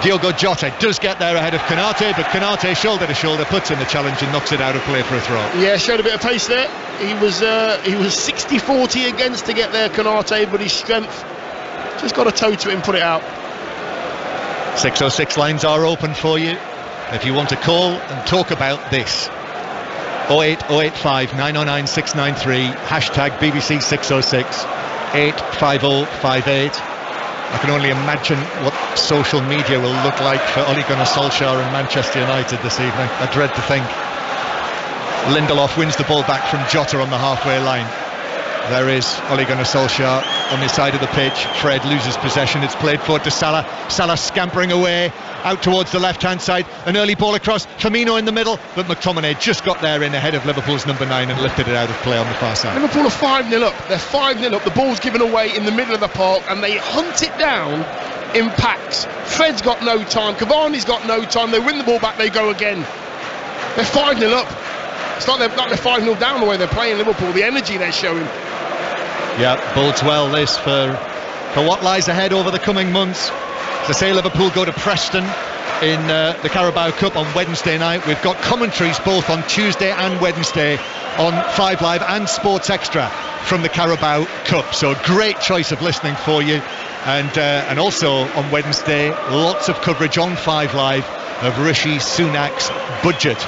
Diogo Jota does get there ahead of Konate, but Konate shoulder to shoulder puts in the challenge and knocks it out of play for a throw. Yeah, showed a bit of pace there. He was 60-40 against to get there, Konate, but his strength just got a toe to it and put it out. 606 lines are open for you if you want to call and talk about this. 08085 909 693 hashtag BBC 606 85058. I can only imagine what social media will look like for Ole Gunnar Solskjaer and Manchester United this evening. I dread to think. Lindelof wins the ball back from Jota on the halfway line. There is Ole Gunnar Solskjaer on the side of the pitch. Fred loses possession. It's played forward to Salah. Salah scampering away out towards the left-hand side. An early ball across. Firmino in the middle, but McTominay just got there in ahead of Liverpool's number 9 and lifted it out of play on the far side. Liverpool are 5-0 up. They're 5-0 up. The ball's given away in the middle of the park, and they hunt it down in packs. Fred's got no time. Cavani's got no time. They win the ball back. They go again. They're 5-0 up. It's like they're 5-0 down the way they're playing Liverpool. The energy they're showing. Yeah, bodes well this for what lies ahead over the coming months. As I say, Liverpool go to Preston in the Carabao Cup on Wednesday night. We've got commentaries both on Tuesday and Wednesday on 5 Live and Sports Extra from the Carabao Cup. So great choice of listening for you. And also on Wednesday, lots of coverage on 5 Live of Rishi Sunak's budget.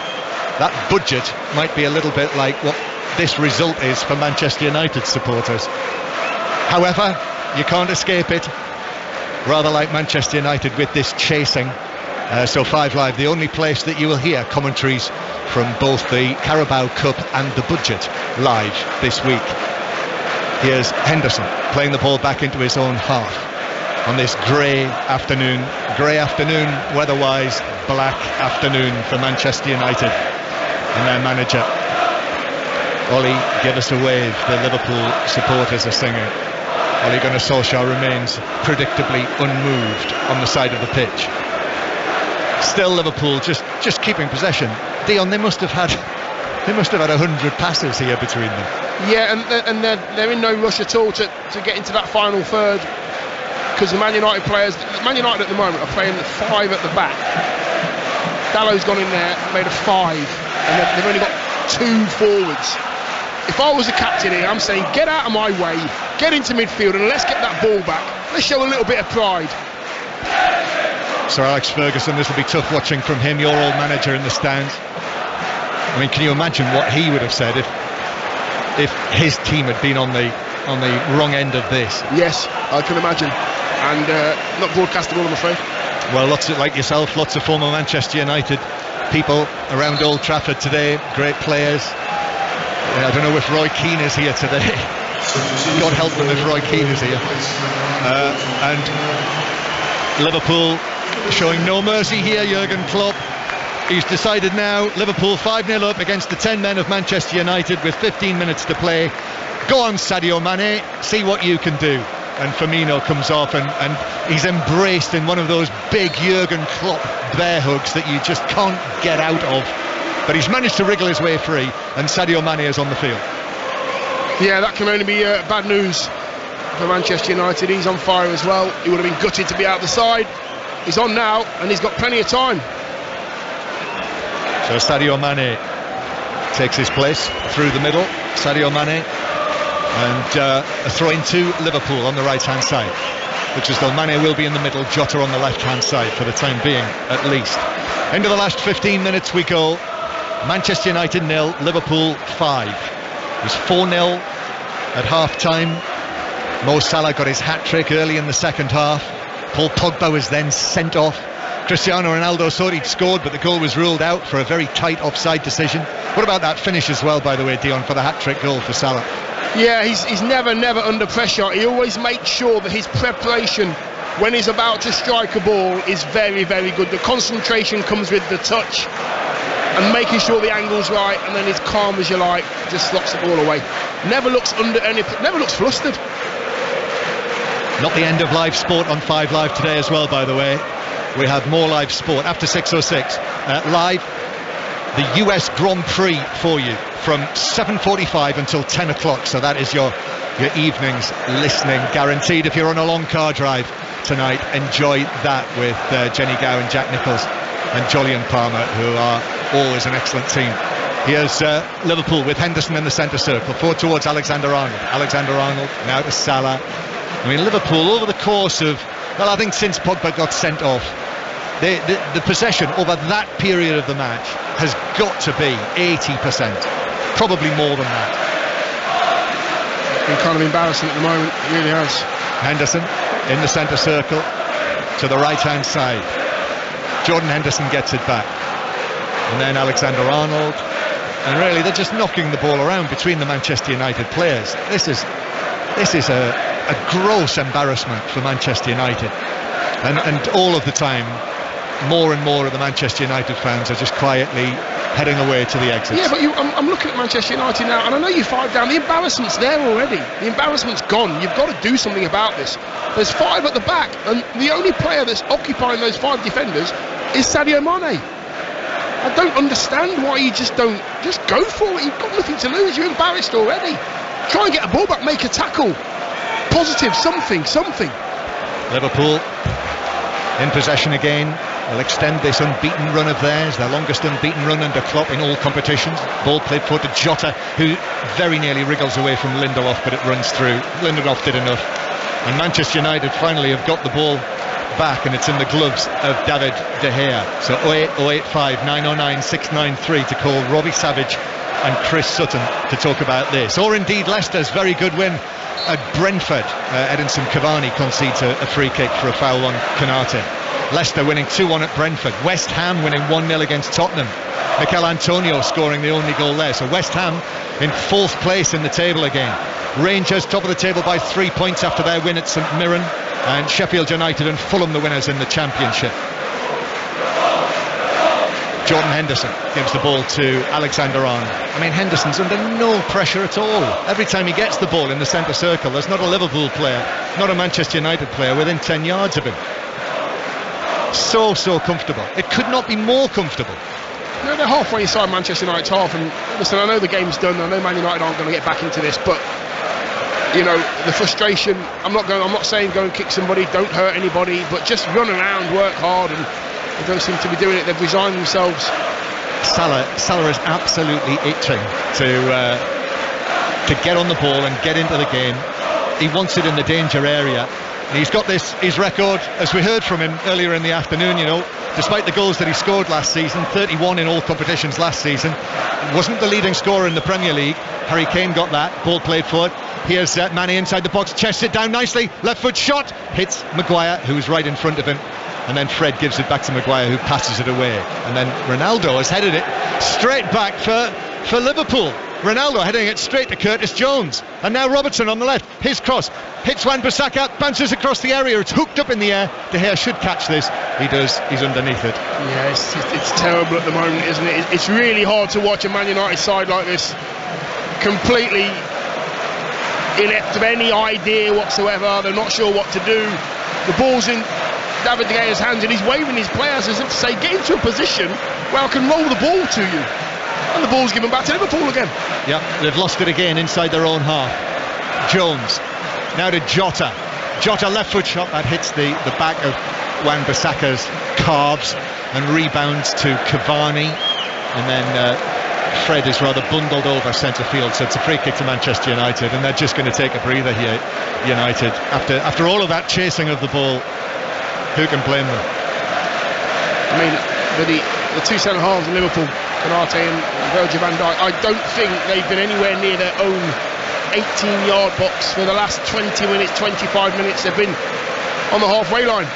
That budget might be a little bit like what this result is for Manchester United supporters. However, you can't escape it. Rather like Manchester United with this chasing. So 5 Live, the only place that you will hear commentaries from both the Carabao Cup and the budget live this week. Here's Henderson playing the ball back into his own half on this grey afternoon weather-wise, black afternoon for Manchester United and their manager. Ollie, give us a wave, the Liverpool supporters are singing. Ole Gunnar Solskjaer remains predictably unmoved on the side of the pitch. Still Liverpool just keeping possession. Dion, they must have had 100 passes here between them. Yeah, and they're in no rush at all to get into that final third, because the Man United players, Man United at the moment are playing 5 at the back. Dallow's gone in there, made a 5, and they've only got 2 forwards. If I was a captain here, I'm saying get out of my way, get into midfield, and let's get that ball back. Let's show a little bit of pride. Sir Alex Ferguson, this will be tough watching from him, your old manager in the stands. I mean, can you imagine what he would have said if his team had been on the wrong end of this? Yes, I can imagine, and not broadcastable, I'm afraid. Well, lots of, like yourself, lots of former Manchester United people around Old Trafford today, great players. I don't know if Roy Keane is here today. God help them if Roy Keane is here. And Liverpool showing no mercy here, Jurgen Klopp. He's decided now, Liverpool 5-0 up against the 10 men of Manchester United with 15 minutes to play. Go on, Sadio Mane, see what you can do. And Firmino comes off and he's embraced in one of those big Jurgen Klopp bear hugs that you just can't get out of. But he's managed to wriggle his way free, and Sadio Mane is on the field. Yeah, that can only be bad news for Manchester United. He's on fire as well. He would have been gutted to be out the side. He's on now, and he's got plenty of time. So Sadio Mane takes his place through the middle. Sadio Mane, And a throw into Liverpool on the right hand side. Looks as though Mane will be in the middle, Jota on the left hand side for the time being at least. Into the last 15 minutes we go. Manchester United 0, Liverpool 5. It was 4-0 at half time. Mo Salah got his hat-trick early in the second half. Paul Pogba was then sent off. Cristiano Ronaldo thought he'd scored, but the goal was ruled out for a very tight offside decision. What about that finish as well, by the way, Dion, for the hat-trick goal for Salah? Yeah, he's never under pressure. He always makes sure that his preparation when he's about to strike a ball is very, very good. The concentration comes with the touch and making sure the angle's right, and then as calm as you like, just slots the ball away. Never looks flustered. Not the end of live sport on 5 Live today as well, by the way. We have more live sport after 6:06 live. The US Grand Prix for you from 7:45 until 10 o'clock. So that is your evening's listening guaranteed. If you're on a long car drive tonight, enjoy that with Jenny Gow and Jack Nicholls and Jolyon Palmer, who are always an excellent team. Here's Liverpool with Henderson in the centre circle, forward towards Alexander-Arnold. Alexander-Arnold now to Salah. I mean, Liverpool over the course of, well, I think since Pogba got sent off, the possession over that period of the match has got to be 80%, probably more than that. It's been kind of embarrassing at the moment, it really has. Henderson in the centre circle to the right hand side. Jordan Henderson gets it back, and then Alexander-Arnold, and really they're just knocking the ball around between the Manchester United players. This is a gross embarrassment for Manchester United, and all of the time more and more of the Manchester United fans are just quietly heading away to the exits. Yeah, but I'm looking at Manchester United now, and I know you're 5 down. The embarrassment's there already. The embarrassment's gone. You've got to do something about this. There's 5 at the back, and the only player that's occupying those 5 defenders is Sadio Mane. I don't understand why you just don't go for it. You've got nothing to lose. You're embarrassed already. Try and get a ball back, make a tackle. Positive, something. Liverpool in possession again. They'll extend this unbeaten run of theirs, their longest unbeaten run under Klopp in all competitions. Ball played forward to Jota, who very nearly wriggles away from Lindelof, but it runs through. Lindelof did enough, and Manchester United finally have got the ball back, and it's in the gloves of David De Gea. So 08085 909 693 to call Robbie Savage and Chris Sutton to talk about this, or indeed Leicester's very good win at Brentford. Edinson Cavani concedes a free kick for a foul on Konate. Leicester winning 2-1 at Brentford. West Ham winning 1-0 against Tottenham. Mikel Antonio scoring the only goal there. So West Ham in 4th place in the table again. Rangers top of the table by 3 points after their win at St Mirren, and Sheffield United and Fulham the winners in the Championship. Jordan Henderson gives the ball to Alexander-Arnold. I mean, Henderson's under no pressure at all. Every time he gets the ball in the centre circle, there's not a Liverpool player, not a Manchester United player within 10 yards of him. So comfortable. It could not be more comfortable. No, they're halfway inside Manchester United's half, and listen, I know the game's done. I know Man United aren't going to get back into this, but you know, the frustration. I'm not saying go and kick somebody, don't hurt anybody, but just run around, work hard, and they don't seem to be doing it. They've resigned themselves. Salah is absolutely itching to get on the ball and get into the game. He wants it in the danger area. He's got his record, as we heard from him earlier in the afternoon, you know, despite the goals that he scored last season, 31 in all competitions last season. Wasn't the leading scorer in the Premier League. Harry Kane got that, ball played forward. Here's Mane inside the box, chests it down nicely, left foot shot, hits Maguire, who's right in front of him. And then Fred gives it back to Maguire, who passes it away. And then Ronaldo has headed it straight back for Liverpool. Ronaldo heading it straight to Curtis Jones, and now Robertson on the left. His cross hits Wan-Bissaka, bounces across the area. It's hooked up in the air. De Gea should catch this. He does. He's underneath it. Yeah, it's terrible at the moment, isn't it? It's really hard to watch a Man United side like this, completely inept of any idea whatsoever. They're not sure what to do. The ball's in David De Gea's hands, and he's waving his players as if to say, get into a position where I can roll the ball to you. And the ball's given back to Liverpool again. Yep, they've lost it again inside their own half. Jones now to Jota. Jota left foot shot that hits the back of Wan-Bissaka's calves and rebounds to Cavani, and then Fred is rather bundled over centre field, so it's a free kick to Manchester United, and they're just going to take a breather here, United. After all of that chasing of the ball, who can blame them? I mean, the two centre halves in Liverpool, Konate and Virgil van Dijk, I don't think they've been anywhere near their own 18-yard box for the last 20 minutes, 25 minutes. They've been on the halfway line.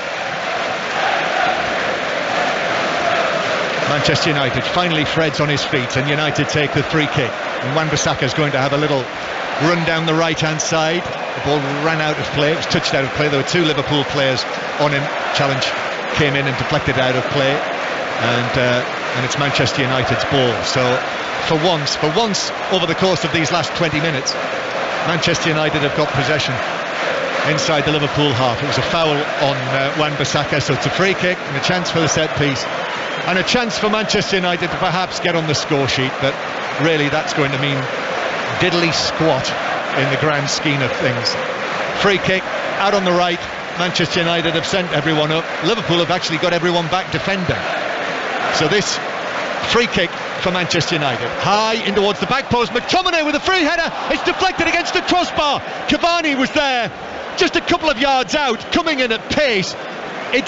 Manchester United, finally Fred's on his feet, and United take the free kick, and Wan-Bissaka's going to have a little run down the right hand side. The ball ran out of play, it was touched out of play. There were two Liverpool players on him. Challenge came in and deflected out of play, and it's Manchester United's ball. So for once over the course of these last 20 minutes, Manchester United have got possession inside the Liverpool half. It was a foul on Wan-Bissaka, so it's a free kick and a chance for the set piece, and a chance for Manchester United to perhaps get on the score sheet, but really that's going to mean diddly squat in the grand scheme of things. Free kick out on the right. Manchester United have sent everyone up. Liverpool have actually got everyone back defending. So this free kick for Manchester United, high in towards the back post. McTominay with a free header. It's deflected against the crossbar. Cavani was there just a couple of yards out, coming in at pace. It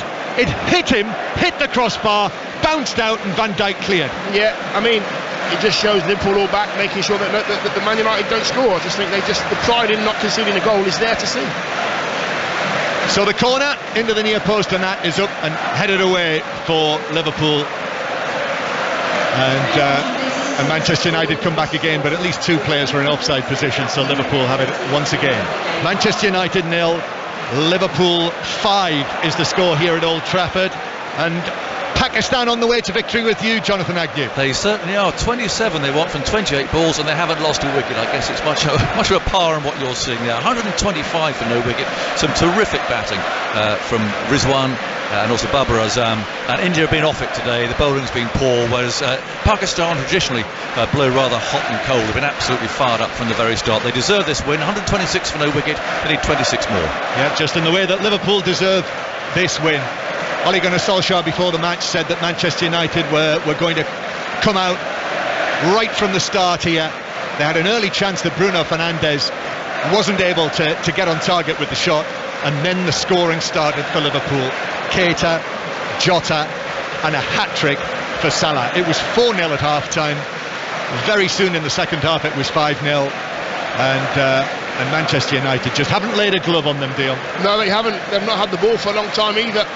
hit him, hit the crossbar, bounced out, and Van Dijk cleared. Yeah, I mean, it just shows Liverpool all back, making sure that the Man United don't score. I just think the pride in not conceding a goal is there to see. So the corner into the near post, and that is up and headed away for Liverpool. And Manchester United come back again, but at least two players were in offside position, so Liverpool have it once again. Manchester United 0, Liverpool 5 is the score here at Old Trafford, and Pakistan on the way to victory with you, Jonathan Agnew. They certainly are. 27 they want from 28 balls, and they haven't lost a wicket. I guess it's much of a par on what you're seeing there. 125 for no wicket. Some terrific batting from Rizwan and also Babar Azam. And India have been off it today. The bowling's been poor, whereas Pakistan traditionally blow rather hot and cold. They've been absolutely fired up from the very start. They deserve this win. 126 for no wicket. They need 26 more. Yeah, just in the way that Liverpool deserve this win. Ole Gunnar Solskjaer before the match said that Manchester United were going to come out right from the start here. They had an early chance that Bruno Fernandes wasn't able to get on target with the shot, and then the scoring started for Liverpool. Keita, Jota, and a hat-trick for Salah. It was 4-0 at half-time. Very soon in the second half it was 5-0, and Manchester United just haven't laid a glove on them, Dion. No, they haven't. They've not had the ball for a long time either.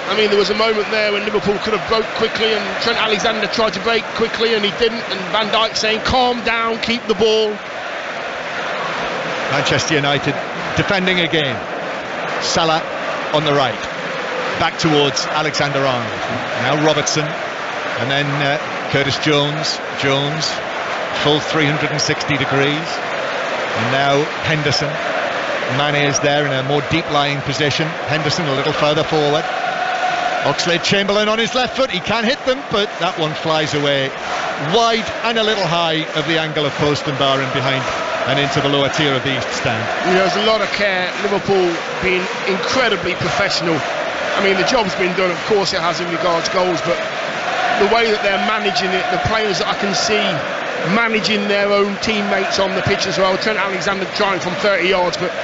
I mean, there was a moment there when Liverpool could have broke quickly, and Trent Alexander tried to break quickly and he didn't, and Van Dijk saying calm down, keep the ball. Manchester United defending again. Salah on the right, back towards Alexander-Arnold. Now Robertson, and then Curtis Jones, full 360 degrees, and now Henderson. Mane is there in a more deep-lying position. Henderson a little further forward. Oxlade-Chamberlain on his left foot, he can hit them, but that one flies away wide and a little high of the angle of post and bar and behind and into the lower tier of the East Stand. You know, there's a lot of care. Liverpool being incredibly professional. I mean, the job's been done, of course it has in regards goals, but the way that they're managing it, the players that I can see managing their own teammates on the pitch as well. Trent Alexander trying from 30 yards, but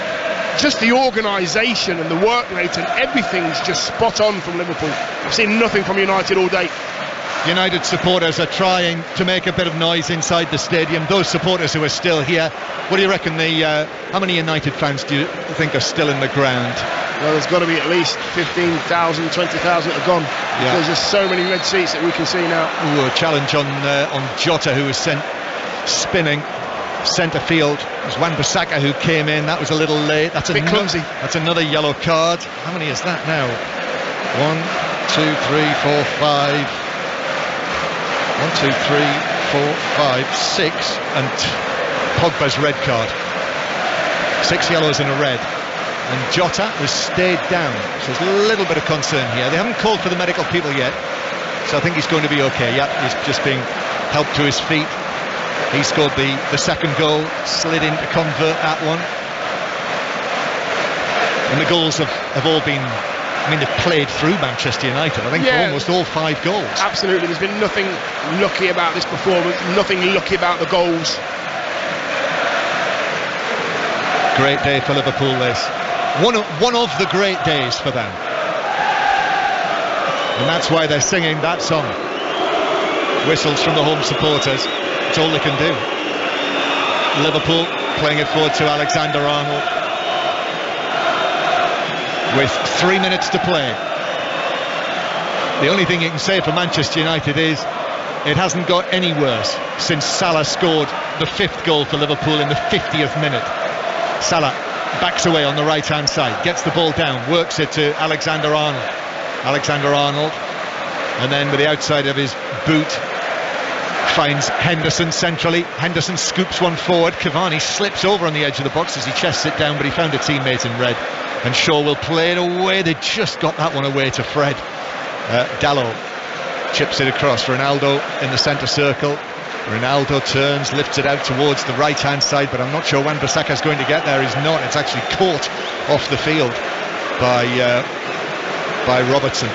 just the organisation and the work rate and everything's just spot on from Liverpool. I've seen nothing from United all day. United supporters are trying to make a bit of noise inside the stadium. Those supporters who are still here, what do you reckon how many United fans do you think are still in the ground? Well, there's got to be at least 15,000, 20,000 have gone. Yeah. There's just so many red seats that we can see now. Ooh, a challenge on Jota, who was sent spinning centre field. It was Wan-Bissaka who came in. That was a little late. That's a bit clumsy. That's another yellow card. How many is that now? 1, 2, 3, 4, 5. 1, 2, 3, 4, 5, 6, and Pogba's red card. 6 yellows and a red. And Jota has stayed down, so there's a little bit of concern here. They haven't called for the medical people yet, so I think he's going to be okay. Yeah, he's just being helped to his feet. He scored the second goal, slid in to convert that one. And the goals have all been I mean, they've played through Manchester United, I think, for almost all 5 goals. Absolutely, there's been nothing lucky about this performance, nothing lucky about the goals. Great day for Liverpool, this. One of the great days for them. And that's why they're singing that song. Whistles from the home supporters. It's all they can do. Liverpool playing it forward to Alexander-Arnold. With 3 minutes to play. The only thing you can say for Manchester United is it hasn't got any worse since Salah scored the 5th goal for Liverpool in the 50th minute. Salah backs away on the right hand side, gets the ball down, works it to Alexander-Arnold. Alexander-Arnold, and then with the outside of his boot finds Henderson centrally. Henderson scoops one forward. Cavani slips over on the edge of the box as he chests it down, but he found a teammate in red, and Shaw will play it away. They just got that one away to Fred. Dalot chips it across. Ronaldo in the centre circle. Ronaldo turns, lifts it out towards the right hand side, but I'm not sure Wan-Bissaka's going to get there. He's not. It's actually caught off the field by Robertson.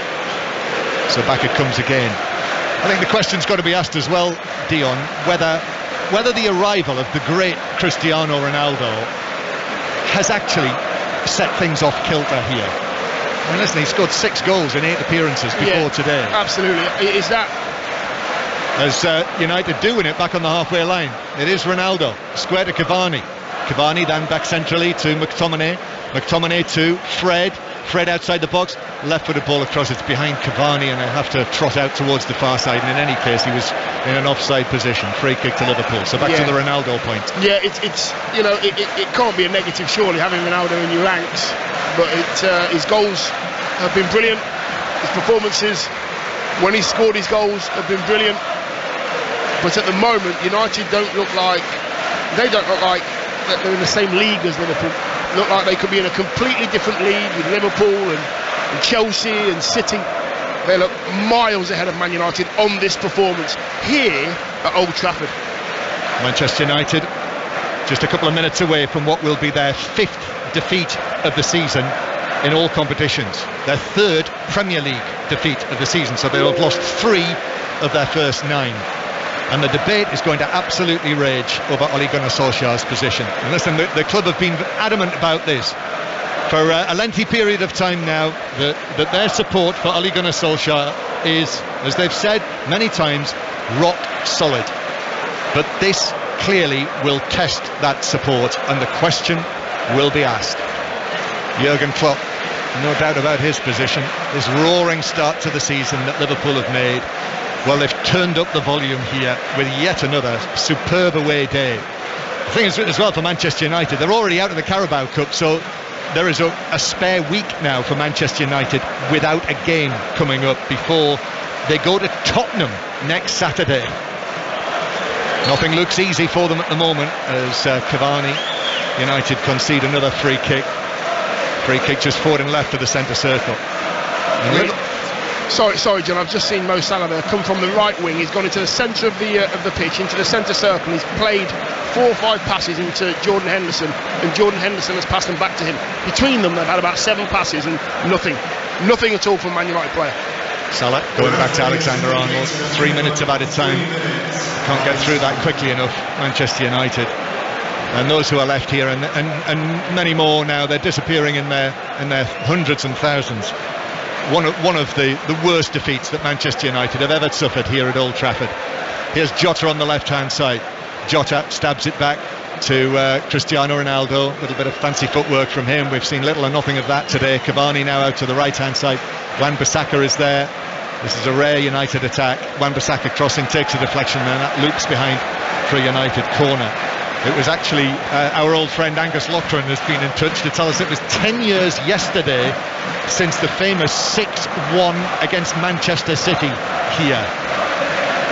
So back it comes again. I think the question's got to be asked as well, Dion, whether the arrival of the great Cristiano Ronaldo has actually set things off kilter here. I mean, listen, he scored 6 goals in 8 appearances before today. Absolutely. Is that as United doing it back on the halfway line? It is Ronaldo, square to Cavani. Cavani then back centrally to McTominay. McTominay to Fred. Fred outside the box, left-footed ball across. It's behind Cavani, and they'll have to trot out towards the far side. And in any case, he was in an offside position. Free kick to Liverpool. So back to the Ronaldo point. Yeah, it's it can't be a negative, surely, having Ronaldo in your ranks. But his goals have been brilliant. His performances when he scored his goals have been brilliant. But at the moment, United don't look like that they're in the same league as Liverpool. Look like they could be in a completely different league with Liverpool and Chelsea and City. They look miles ahead of Man United on this performance here at Old Trafford. Manchester United just a couple of minutes away from what will be their 5th defeat of the season in all competitions. Their 3rd Premier League defeat of the season, so they'll have lost 3 of their first 9. And the debate is going to absolutely rage over Ole Gunnar Solskjaer's position. And listen, the club have been adamant about this for a lengthy period of time now, that their support for Ole Gunnar Solskjaer is, as they've said many times, rock solid. But this clearly will test that support, and the question will be asked. Jurgen Klopp, no doubt about his position. This roaring start to the season that Liverpool have made, well, they've turned up the volume here with yet another superb away day. The thing is, as well, for Manchester United, they're already out of the Carabao Cup, so there is a spare week now for Manchester United without a game coming up before they go to Tottenham next Saturday. Nothing looks easy for them at the moment as Cavani, United concede another free kick. Free kick just forward and left of the centre circle. Sorry, John. I've just seen Mo Salah there come from the right wing. He's gone into the centre of the pitch, into the centre circle. He's played 4 or 5 passes into Jordan Henderson, and Jordan Henderson has passed them back to him. Between them, they've had about 7 passes and nothing at all from Man United player. Salah going back to Alexander-Arnold. 3 minutes of added time. Can't get through that quickly enough, Manchester United. And those who are left here, and many more now, they're disappearing in their hundreds and thousands. One of the worst defeats that Manchester United have ever suffered here at Old Trafford. Here's Jota on the left-hand side. Jota stabs it back to Cristiano Ronaldo. A little bit of fancy footwork from him. We've seen little or nothing of that today. Cavani now out to the right-hand side. Wan-Bissaka is there. This is a rare United attack. Wan-Bissaka crossing, takes a deflection, and that loops behind for a United corner. It was actually our old friend Angus Loughran has been in touch to tell us it was 10 years yesterday since the famous 6-1 against Manchester City here.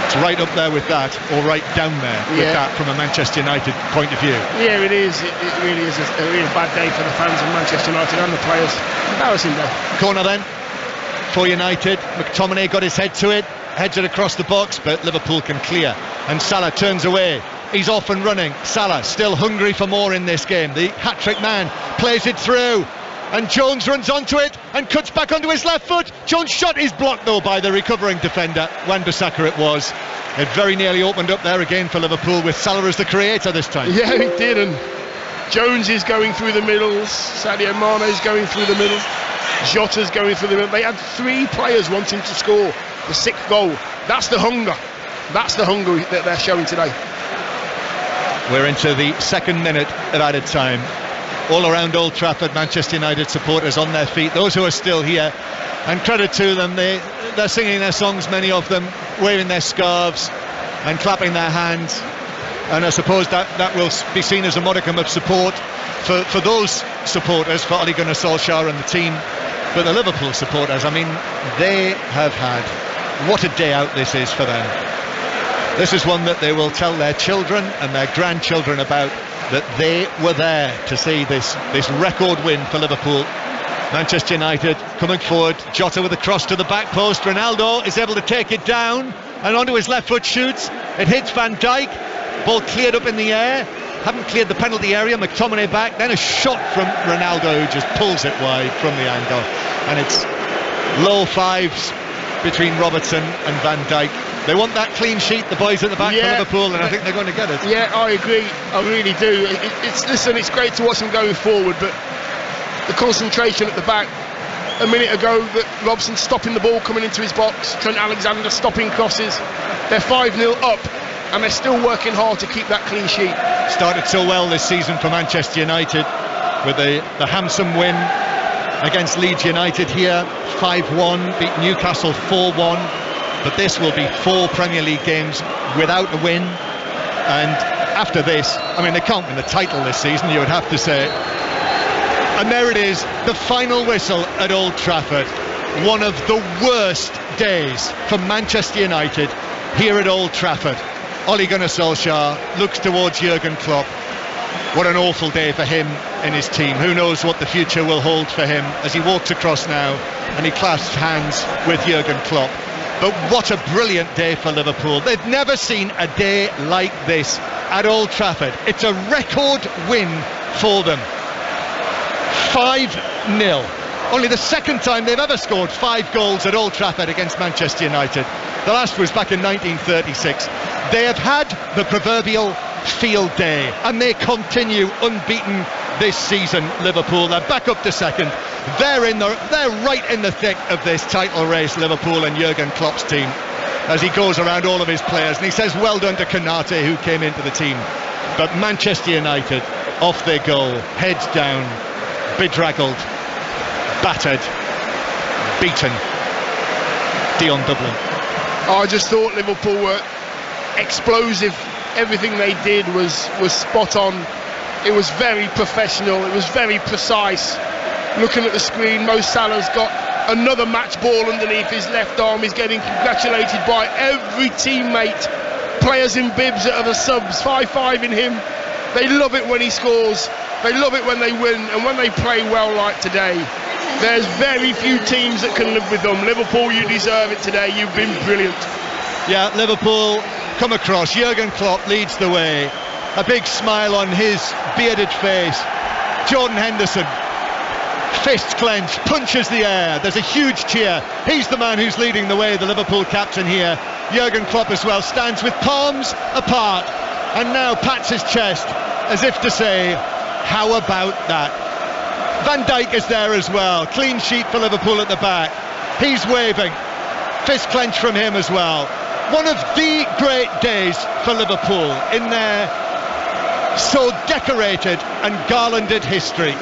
It's right up there with that, or right down there with that from a Manchester United point of view. Yeah, it is. It really is a really bad day for the fans of Manchester United and the players. Embarrassing day. Corner then for United. McTominay got his head to it, heads it across the box, but Liverpool can clear. And Salah turns away. He's off and running. Salah still hungry for more in this game. The hat-trick man plays it through. and Jones runs onto it and cuts back onto his left foot. Jones' shot is blocked though by the recovering defender, Wan-Bissaka it was. It very nearly opened up there again for Liverpool, with Salah as the creator this time. Yeah, it did, and Jones is going through the middle, Sadio Mane is going through the middle, Jota's going through the middle. They had 3 players wanting to score the 6th goal. That's the hunger. That's the hunger that they're showing today. We're into the 2nd minute of added time. All around Old Trafford, Manchester United supporters on their feet, those who are still here, and credit to them, they're singing their songs, many of them, waving their scarves and clapping their hands, and I suppose that will be seen as a modicum of support for those supporters, for Ole Gunnar Solskjaer and the team. But the Liverpool supporters, I mean, they have had, what a day out this is for them. This is one that they will tell their children and their grandchildren about, that they were there to see this record win for Liverpool. Manchester United coming forward, Jota with a cross to the back post, Ronaldo is able to take it down and onto his left foot shoots, it hits Van Dijk, ball cleared up in the air, haven't cleared the penalty area, McTominay back, then a shot from Ronaldo who just pulls it wide from the angle, and it's low fives between Robertson and Van Dijk. They want that clean sheet, the boys at the back for Liverpool, and I think they're going to get it. Yeah, I agree, I really do. It's great to watch them going forward, but the concentration at the back. A minute ago, that Robson stopping the ball coming into his box, Trent Alexander stopping crosses. They're 5-0 up, and they're still working hard to keep that clean sheet. Started so well this season for Manchester United with the handsome win against Leeds United here, 5-1, beat Newcastle 4-1. But this will be 4 Premier League games without a win, and after this, I mean, they can't win the title this season, you would have to say. And there it is, the final whistle at Old Trafford. One of the worst days for Manchester United here at Old Trafford. Ole Gunnar Solskjaer looks towards Jurgen Klopp. What an awful day for him and his team. Who knows what the future will hold for him as he walks across now and he clasps hands with Jurgen Klopp. But what a brilliant day for Liverpool. They've never seen a day like this at Old Trafford. It's a record win for them. 5-0. Only the 2nd time they've ever scored 5 goals at Old Trafford against Manchester United. The last was back in 1936. They have had the proverbial field day, and they continue unbeaten this season. Liverpool, they're back up to 2nd. They're right in the thick of this title race, Liverpool and Jurgen Klopp's team, as he goes around all of his players and he says well done to Konate, who came into the team. But Manchester United, off they go, heads down, bedraggled, battered, beaten. Dion Dublin. I just thought Liverpool were explosive. Everything they did was spot on. It was very professional, it was very precise. Looking at the screen, Mo Salah's got another match ball underneath his left arm. He's getting congratulated by every teammate. Players in bibs that are the subs, 5-5 in him. They love it when he scores, they love it when they win, and when they play well like today. There's very few teams that can live with them. Liverpool, you deserve it today, you've been brilliant. Yeah, Liverpool come across, Jurgen Klopp leads the way, a big smile on his bearded face. Jordan Henderson, fists clenched, punches the air, there's a huge cheer. He's the man who's leading the way, the Liverpool captain here. Jurgen Klopp as well stands with palms apart and now pats his chest as if to say, how about that? Van Dijk is there as well, clean sheet for Liverpool at the back. He's waving, fist clenched from him as well. One of the great days for Liverpool in their so decorated and garlanded history.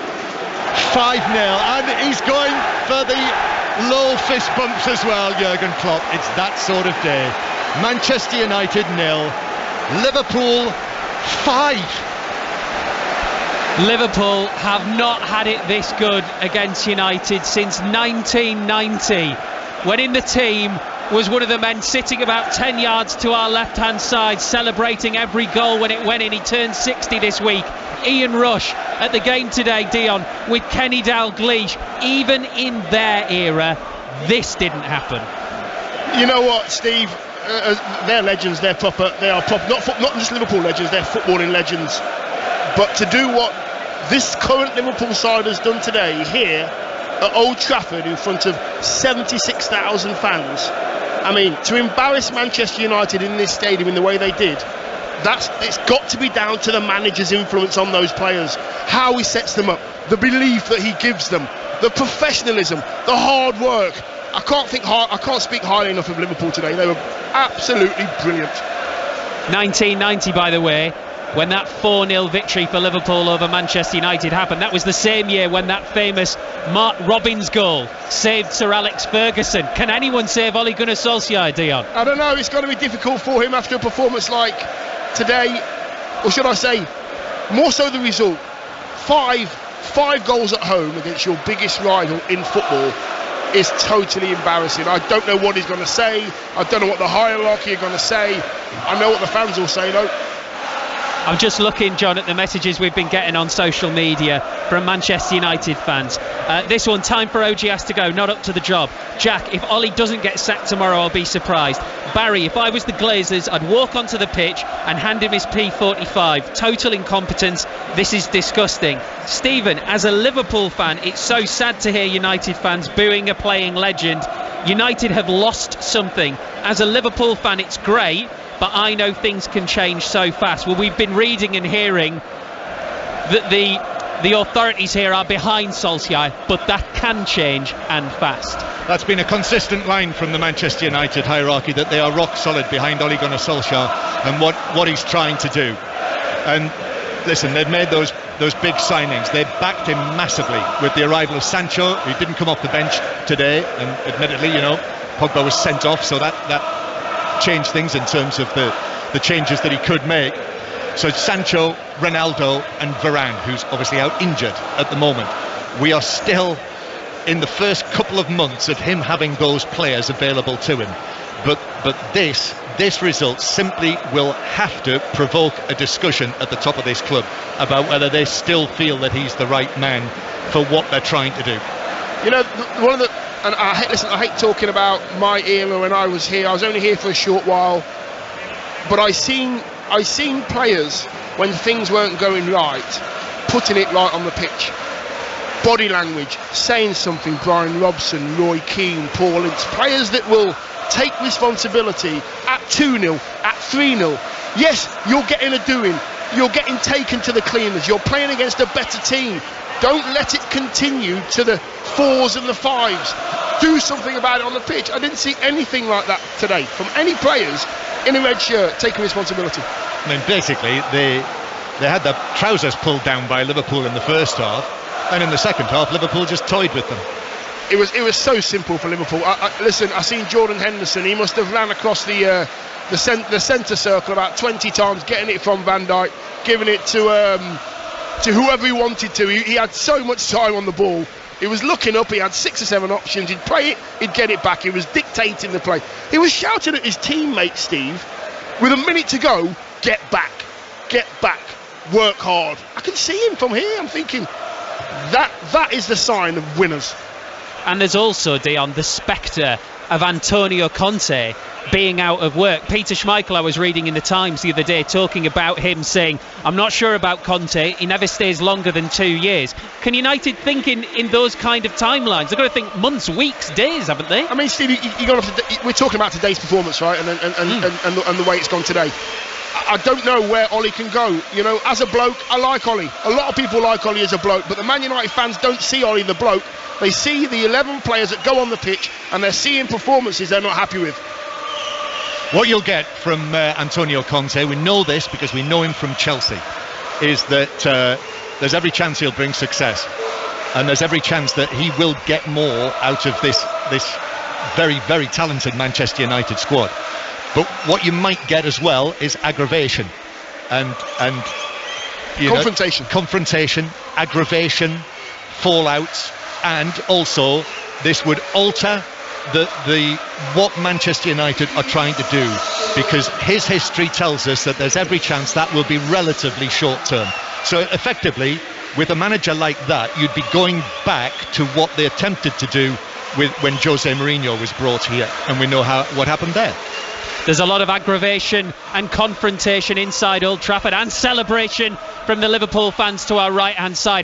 5-0, and he's going for the low fist bumps as well, Jurgen Klopp. It's that sort of day. Manchester United 0, Liverpool 5. Liverpool have not had it this good against United since 1990, when in the team was one of the men sitting about 10 yards to our left-hand side, celebrating every goal when it went in. He turned 60 this week. Ian Rush at the game today, Dion, with Kenny Dalglish. Even in their era, this didn't happen. You know what, Steve? They're legends. They are proper. Not just Liverpool legends. They're footballing legends. But to do what this current Liverpool side has done today here at Old Trafford in front of 76,000 fans. I mean, to embarrass Manchester United in this stadium in the way they did, it's got to be down to the manager's influence on those players, how he sets them up, the belief that he gives them, the professionalism, the hard work. I can't speak highly enough of Liverpool today. They were absolutely brilliant. 1990, by the way, when that 4-0 victory for Liverpool over Manchester United happened, that was the same year when that famous Mark Robins goal saved Sir Alex Ferguson. Can anyone save Ole Gunnar Solskjaer, Dion? I don't know, it's going to be difficult for him after a performance like today, or should I say, more so the result. Five goals at home against your biggest rival in football is totally embarrassing. I don't know what he's going to say. I don't know what the hierarchy are going to say. I know what the fans will say though. I'm just looking, John, at the messages we've been getting on social media from Manchester United fans. This one, time for OGS to go, not up to the job. Jack, if Ollie doesn't get sacked tomorrow, I'll be surprised. Barry, if I was the Glazers, I'd walk onto the pitch and hand him his P45. Total incompetence. This is disgusting. Stephen, as a Liverpool fan, it's so sad to hear United fans booing a playing legend. United have lost something. As a Liverpool fan, it's great, but I know things can change so fast. Well, we've been reading and hearing that the authorities here are behind Solskjaer, but that can change and fast. That's been a consistent line from the Manchester United hierarchy, that they are rock solid behind Ole Gunnar Solskjaer and what he's trying to do. And listen, they've made those big signings. They backed him massively with the arrival of Sancho, who didn't come off the bench today, and admittedly, Pogba was sent off, so that changed things in terms of the changes that he could make. So Sancho, Ronaldo and Varane, who's obviously out injured at the moment. We are still in the first couple of months of him having those players available to him, but this result simply will have to provoke a discussion at the top of this club about whether they still feel that he's the right man for what they're trying to do. And I hate talking about my era when I was here. I was only here for a short while, but I seen players when things weren't going right, putting it right on the pitch. Body language, saying something. Brian Robson, Roy Keane, Paul Ince, players that will take responsibility at 2-0, at 3-0. Yes, you're getting a doing. You're getting taken to the cleaners. You're playing against a better team. Don't let it continue to the 4s and the 5s. Do something about it on the pitch. I didn't see anything like that today from any players in a red shirt taking responsibility. I mean, basically, they had their trousers pulled down by Liverpool in the first half, and in the second half, Liverpool just toyed with them. It was so simple for Liverpool. Listen, I seen Jordan Henderson. He must have ran across the centre circle about 20 times, getting it from Van Dijk, giving it to whoever he wanted to. He had so much time on the ball. He was looking up, he had 6 or 7 options. He'd play it, he'd get it back. He was dictating the play. He was shouting at his teammate, Steve, with a minute to go, get back, work hard. I can see him from here. I'm thinking, that is the sign of winners. And there's also, Dion, the spectre of Antonio Conte being out of work. Peter Schmeichel, I was reading in the Times the other day, talking about him, saying, I'm not sure about Conte, he never stays longer than 2 years. Can United think in those kind of timelines? They've got to think months, weeks, days, haven't they? I mean, Steve, we're talking about today's performance, right, and the way it's gone today. I don't know where Ollie can go. As a bloke, I like Ollie. A lot of people like Ollie as a bloke, but the Man United fans don't see Ollie the bloke. They see the 11 players that go on the pitch, and they're seeing performances they're not happy with. What you'll get from Antonio Conte, we know this because we know him from Chelsea, is that there's every chance he'll bring success, and there's every chance that he will get more out of this very, very talented Manchester United squad. But what you might get as well is aggravation and confrontation, aggravation, fallouts, and also this would alter what Manchester United are trying to do, because his history tells us that there's every chance that will be relatively short term. So effectively, with a manager like that, you'd be going back to what they attempted to do when Jose Mourinho was brought here, and we know what happened there. There's a lot of aggravation and confrontation inside Old Trafford, and celebration from the Liverpool fans to our right hand side.